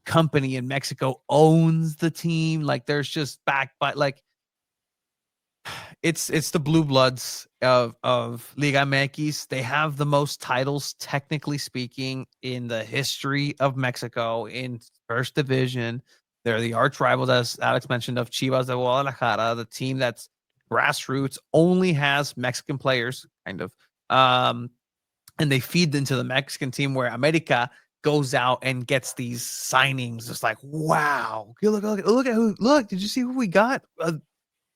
[SPEAKER 2] company in Mexico owns the team. Like there's just backed by, like, It's the blue bloods of Liga MX. They have the most titles, technically speaking, in the history of Mexico in first division. They're the arch rivals, as Alex mentioned, of Chivas de Guadalajara, the team that's grassroots, only has Mexican players, kind of. And they feed into the Mexican team, where America goes out and gets these signings. It's like, wow, look at who, look, did you see who we got?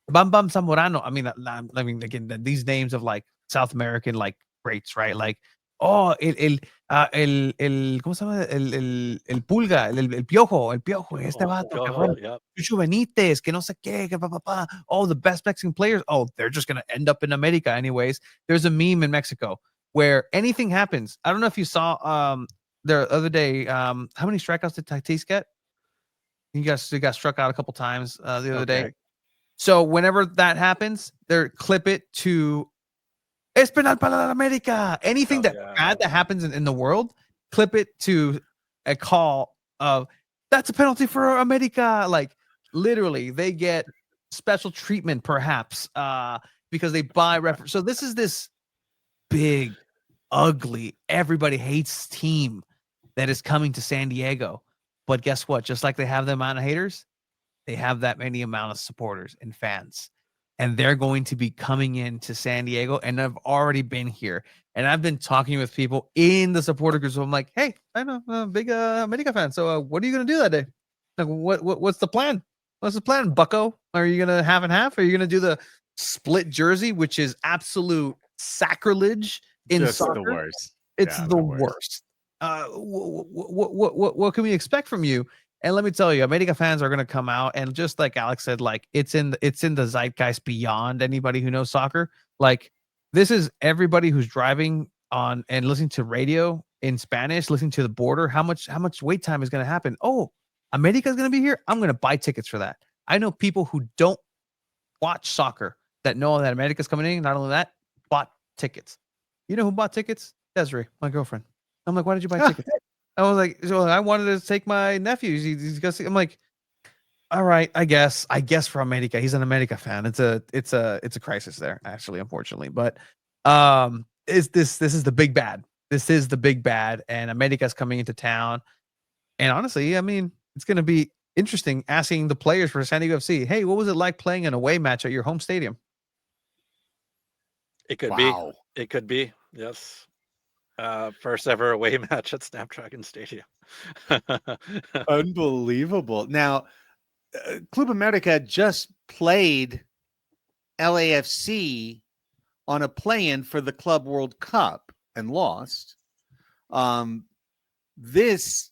[SPEAKER 2] Bam Bam Zamorano. I mean, again, these names of like South American like greats, right? Like, oh, ¿cómo se llama? El Pulga, el Piojo, este vato, cabrón.
[SPEAKER 3] Yep.
[SPEAKER 2] Chucho Benítez, que no sé qué, que pa. All the best Mexican players. Oh, they're just gonna end up in America anyways. There's a meme in Mexico where anything happens. I don't know if you saw the other day. How many strikeouts did Tatis get? He got struck out a couple times the other day. So whenever that happens, they clip it to "Es penal para la América." Anything bad that happens in the world, clip it to a call of "That's a penalty for America." Like literally, they get special treatment, perhaps, because they buy reference. So this is this big, ugly, everybody hates team that is coming to San Diego. But guess what? Just like they have the amount of haters, they have that many amount of supporters and fans, and they're going to be coming into San Diego, and I've already been here, and I've been talking with people in the supporter group. So I'm like, hey, I know I'm a big America fan. So what are you going to do that day? Like, what's the plan? What's the plan, bucko? Are you going to half and half? Are you going to do the split jersey, which is absolute sacrilege in
[SPEAKER 1] Just
[SPEAKER 2] soccer?
[SPEAKER 1] The worst.
[SPEAKER 2] It's the worst. What can we expect from you? And let me tell you, America fans are going to come out, and just like Alex said, like it's in the zeitgeist beyond anybody who knows soccer. Like this is everybody who's driving on and listening to radio in Spanish, listening to the border. How much wait time is going to happen? Oh, America is going to be here. I'm going to buy tickets for that. I know people who don't watch soccer that know that America's coming in. Not only that, bought tickets. You know who bought tickets? Desiree, my girlfriend. I'm like, why did you buy tickets? I was like, so I wanted to take my nephew. He's gonna see. I'm like, all right, I guess for America, he's an America fan. It's a crisis there, actually, unfortunately. But this is the big bad. This is the big bad, and America's coming into town. And honestly, I mean, it's gonna be interesting asking the players for San Diego FC, hey, what was it like playing an away match at your home stadium?
[SPEAKER 3] It could be. It could be. Yes. First ever away match at Snapdragon Stadium.
[SPEAKER 1] Unbelievable. Now, Club America just played LAFC on a play-in for the Club World Cup and lost. This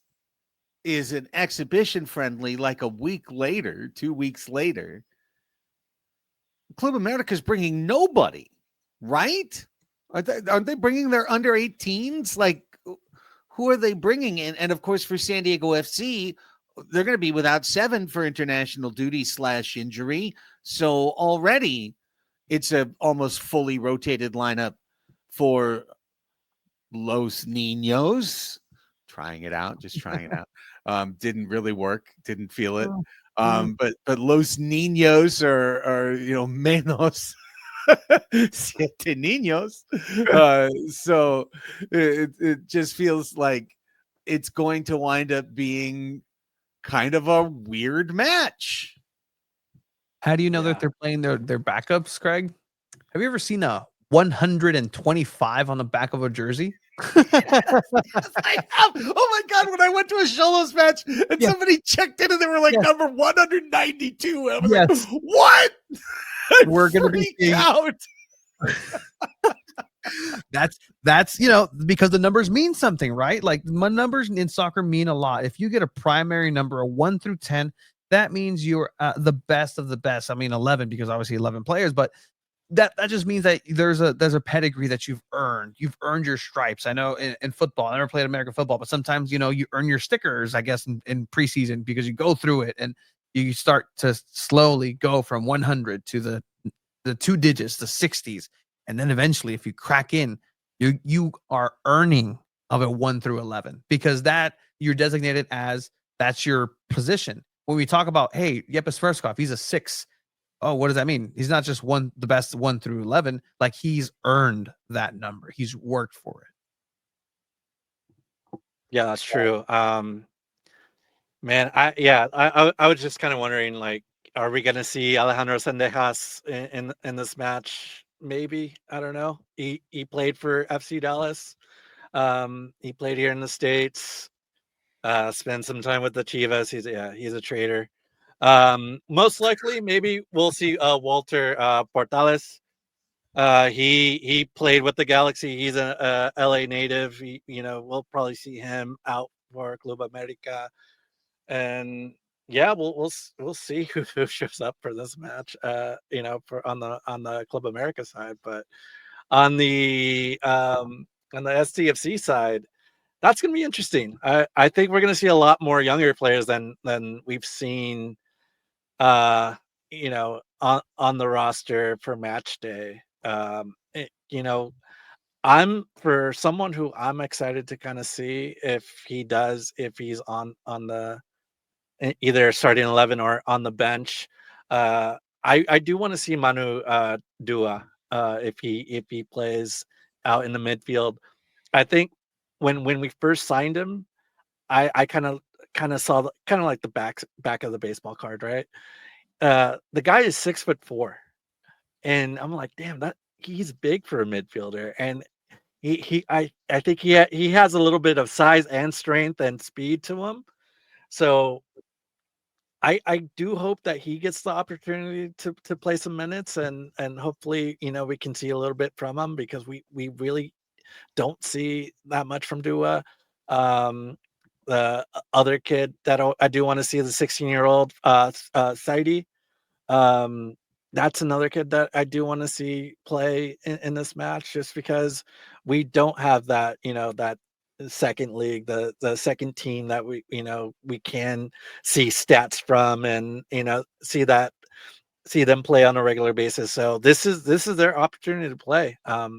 [SPEAKER 1] is an exhibition friendly, like a week later, 2 weeks later. Club America is bringing nobody, right? Aren't they bringing their under 18s? Like, who are they bringing in? And of course, for San Diego FC, they're going to be without 7 for international duty / injury. So already it's a almost fully rotated lineup for Los Niños. Trying it out. Didn't really work. Didn't feel it. But Los Niños are menos. Siete niños. So it just feels like it's going to wind up being kind of a weird match.
[SPEAKER 2] How do you know that they're playing their backups, Craig? Have you ever seen a 125 on the back of a jersey?
[SPEAKER 1] I have. Oh my God, when I went to a Xolos match and somebody checked in and they were like number 192. And I was like, what?
[SPEAKER 2] We're going to be seeing
[SPEAKER 1] out.
[SPEAKER 2] That's because the numbers mean something, right? Like my numbers in soccer mean a lot. If you get a primary number of 1 through 10, that means you're the best of the best. I mean 11 because obviously 11 players, but that just means that there's a pedigree that you've earned. You've earned your stripes. I know in football, I never played American football, but sometimes you earn your stickers, I guess, in preseason because you go through it and you start to slowly go from 100 to the 2 digits, the 60s. And then eventually, if you crack in, you are earning of a 1 through 11 because that you're designated as that's your position. When we talk about, hey, Yepes Verskov, he's a 6. oh, what does that mean? He's not just the best 1 through 11. Like, he's earned that number. He's worked for it.
[SPEAKER 3] Yeah, that's true. Man, I was just kind of wondering, like, are we gonna see Alejandro Sendejas in this match? Maybe, I don't know. He played for FC Dallas. He played here in the States. Spent some time with the Chivas. He's a traitor. Most likely, maybe we'll see Walter Portales. He played with the Galaxy. He's a LA native. We'll probably see him out for Club América. And yeah, we'll see who shows up for this match. For on the Club America side, but on the SDFC side, that's gonna be interesting. I think we're gonna see a lot more younger players than we've seen. On the roster for match day. I'm for someone who I'm excited to kind of see if he's on the either starting 11 or on the bench. I do want to see Manu Dua if he plays out in the midfield. I think when we first signed him, I kind of saw kind of like the back of the baseball card, right? The guy is 6'4", and I'm like, damn, that he's big for a midfielder, and I think he has a little bit of size and strength and speed to him. So I do hope that he gets the opportunity to play some minutes, and hopefully we can see a little bit from him, because we really don't see that much from Dua. The other kid that I do want to see is the 16-year-old Saidi. That's another kid that I do want to see play in this match, just because we don't have that that second league, the second team that we can see stats from, and see them play on a regular basis. So this is their opportunity to play. I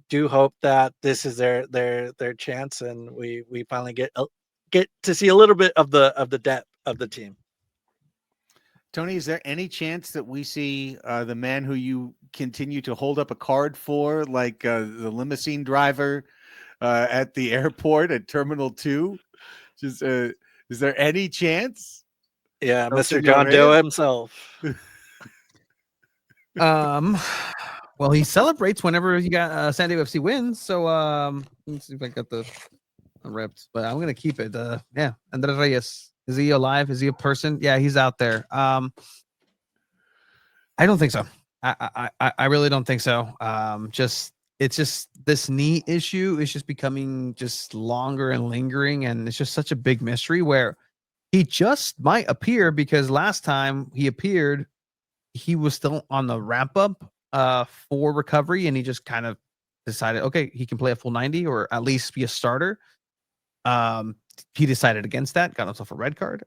[SPEAKER 3] do hope that this is their chance, and we finally get to see a little bit of the depth of the team.
[SPEAKER 1] Tony, is there any chance that we see the man who you continue to hold up a card for, like the limousine driver at the airport at Terminal 2? Just is there any chance?
[SPEAKER 3] Yeah, Mr. John Doe himself.
[SPEAKER 2] Well, he celebrates whenever he got San Diego FC wins. So let's see if I got the ripped, but I'm gonna keep it. Andres Reyes. Is he alive? Is he a person? Yeah, he's out there. I don't think so. I really don't think so. It's just this knee issue is just becoming just longer and lingering, and it's just such a big mystery where he just might appear, because last time he appeared, he was still on the ramp up for recovery, and he just kind of decided, okay, he can play a full 90 or at least be a starter. He decided against that, got himself a red card.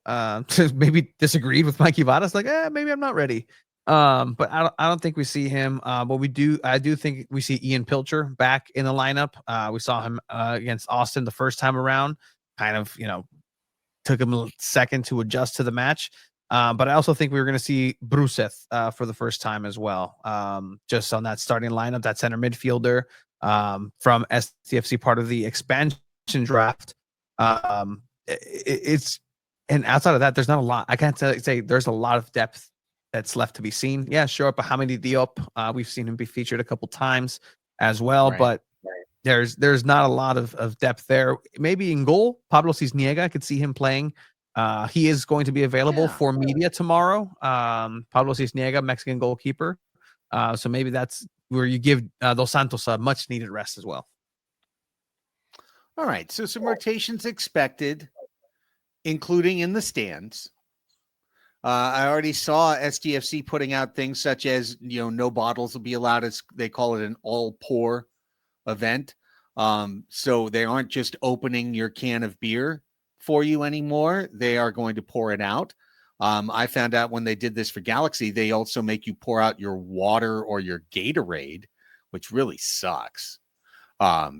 [SPEAKER 2] Maybe disagreed with Mikey Vadas, like, maybe I'm not ready. But I don't think we see him. But I do think we see Ian Pilcher back in the lineup. We saw him against Austin the first time around. Kind of, took him a second to adjust to the match. But I also think we were going to see Bruseth for the first time as well. Just on that starting lineup, that center midfielder from SDFC, part of the expansion draft. It's, and outside of that, there's not a lot. I can't say there's a lot of depth that's left to be seen. Yeah, sure. But Hamidi Diop, we've seen him be featured a couple times as well, right. But there's not a lot of depth there. Maybe in goal, Pablo Cisniega, I could see him playing. He is going to be available for media tomorrow. Pablo Cisniega, Mexican goalkeeper. So maybe that's where you give Dos Santos a much needed rest as well.
[SPEAKER 1] All right. So some rotations expected, including in the stands. I already saw SDFC putting out things such as, no bottles will be allowed. As they call it, an all pour event. So they aren't just opening your can of beer for you anymore. They are going to pour it out. I found out when they did this for Galaxy, they also make you pour out your water or your Gatorade, which really sucks.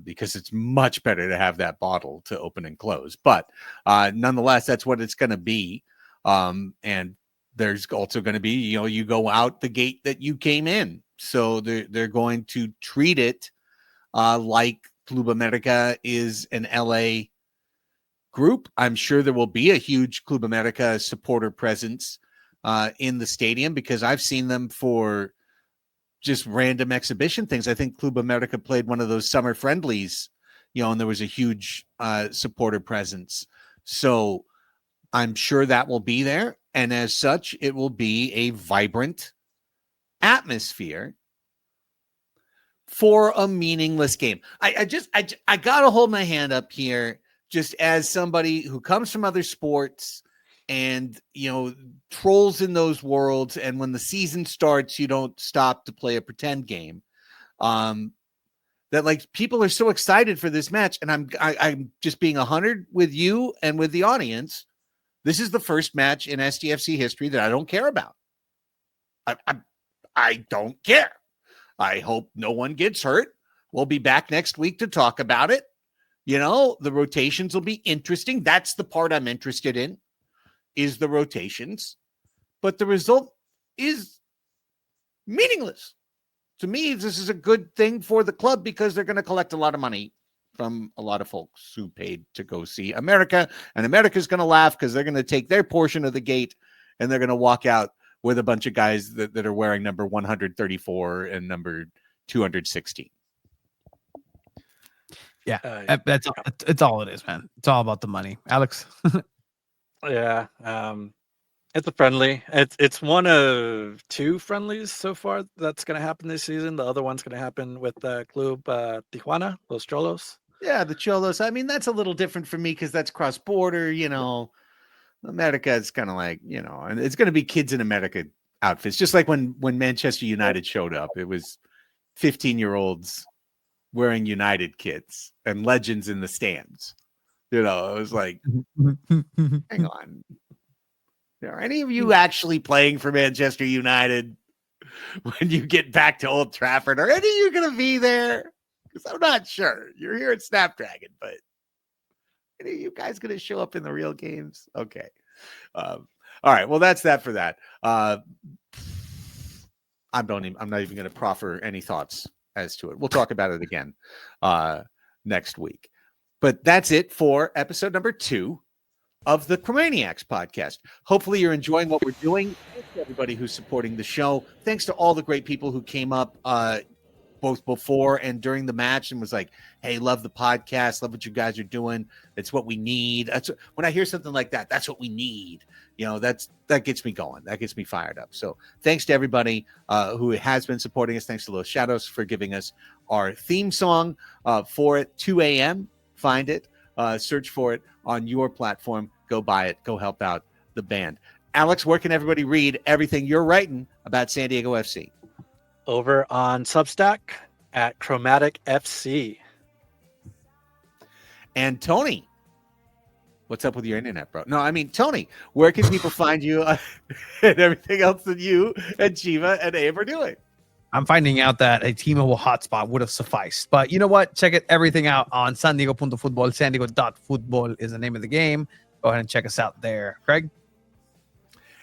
[SPEAKER 1] Because it's much better to have that bottle to open and close. But nonetheless, that's what it's going to be. And there's also going to be, you go out the gate that you came in. So they're going to treat it like Club América is an LA group. I'm sure there will be a huge Club América supporter presence in the stadium, because I've seen them for just random exhibition things. I think Club América played one of those summer friendlies, and there was a huge supporter presence. So I'm sure that will be there. And as such, it will be a vibrant atmosphere for a meaningless game. I got to hold my hand up here, just as somebody who comes from other sports and, trolls in those worlds. And when the season starts, you don't stop to play a pretend game. That like people are so excited for this match. And I'm just being 100 with you and with the audience. This is the first match in SDFC history that I don't care about. I don't care. I hope no one gets hurt. We'll be back next week to talk about it. The rotations will be interesting. That's the part I'm interested in, is the rotations. But the result is meaningless. To me, this is a good thing for the club, because they're going to collect a lot of money from a lot of folks who paid to go see America. And America's going to laugh, because they're going to take their portion of the gate and they're going to walk out with a bunch of guys that are wearing number 134 and number 216.
[SPEAKER 2] Yeah, it's all it is, man. It's all about the money. Alex?
[SPEAKER 3] Yeah, it's a friendly. It's one of two friendlies so far that's going to happen this season. The other one's going to happen with Club Tijuana, Los Cholos.
[SPEAKER 1] Yeah, the Cholos. I mean, that's a little different for me, because that's cross-border, America is kind of like, and it's going to be kids in America outfits. Just like when Manchester United showed up, it was 15-year-olds wearing United kits and legends in the stands. It was like, hang on. Are any of you actually playing for Manchester United when you get back to Old Trafford? Are any of you going to be there? Because I'm not sure. You're here at Snapdragon, but are you guys going to show up in the real games? Okay. All right. Well, that's that for that. I'm not even going to proffer any thoughts as to it. We'll talk about it again next week. But that's it for episode number 2 of the Chromaniacs podcast. Hopefully you're enjoying what we're doing. Thanks to everybody who's supporting the show. Thanks to all the great people who came up both before and during the match and was like, hey, love the podcast, love what you guys are doing. It's what we need. When I hear something like that, that's what we need. That gets me going. That gets me fired up. So thanks to everybody who has been supporting us. Thanks to Los Shadows for giving us our theme song for it, 2 a.m. Find it, search for it on your platform. Go buy it. Go help out the band. Alex, where can everybody read everything you're writing about San Diego FC?
[SPEAKER 3] Over on Substack at Chromatic FC.
[SPEAKER 1] And Tony, what's up with your internet, bro? No, I mean, Tony, where can people find you and everything else that you and Chiva and Abe are doing?
[SPEAKER 2] I'm finding out that a T-Mobile hotspot would have sufficed. But you know what? Check everything out on San Diego.football. San Diego.football is the name of the game. Go ahead and check us out there. Craig?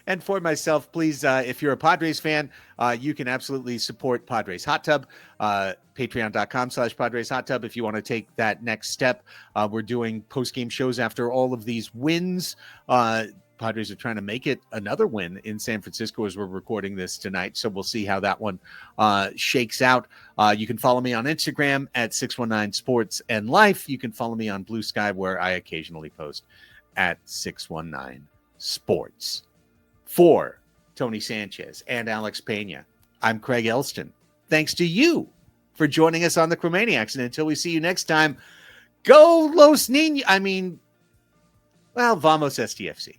[SPEAKER 1] And for myself, please, if you're a Padres fan, you can absolutely support Padres Hot Tub, patreon.com/Padres Hot Tub. If you want to take that next step, we're doing post-game shows after all of these wins. Padres are trying to make it another win in San Francisco as we're recording this tonight. So we'll see how that one shakes out. You can follow me on Instagram at 619 Sports and Life. You can follow me on Blue Sky, where I occasionally post at 619 Sports. For Tony Sanchez and Alex Peña, I'm Craig Elsten. Thanks to you for joining us on the Chromaniacs. And until we see you next time, go Los Niños. Vamos SDFC.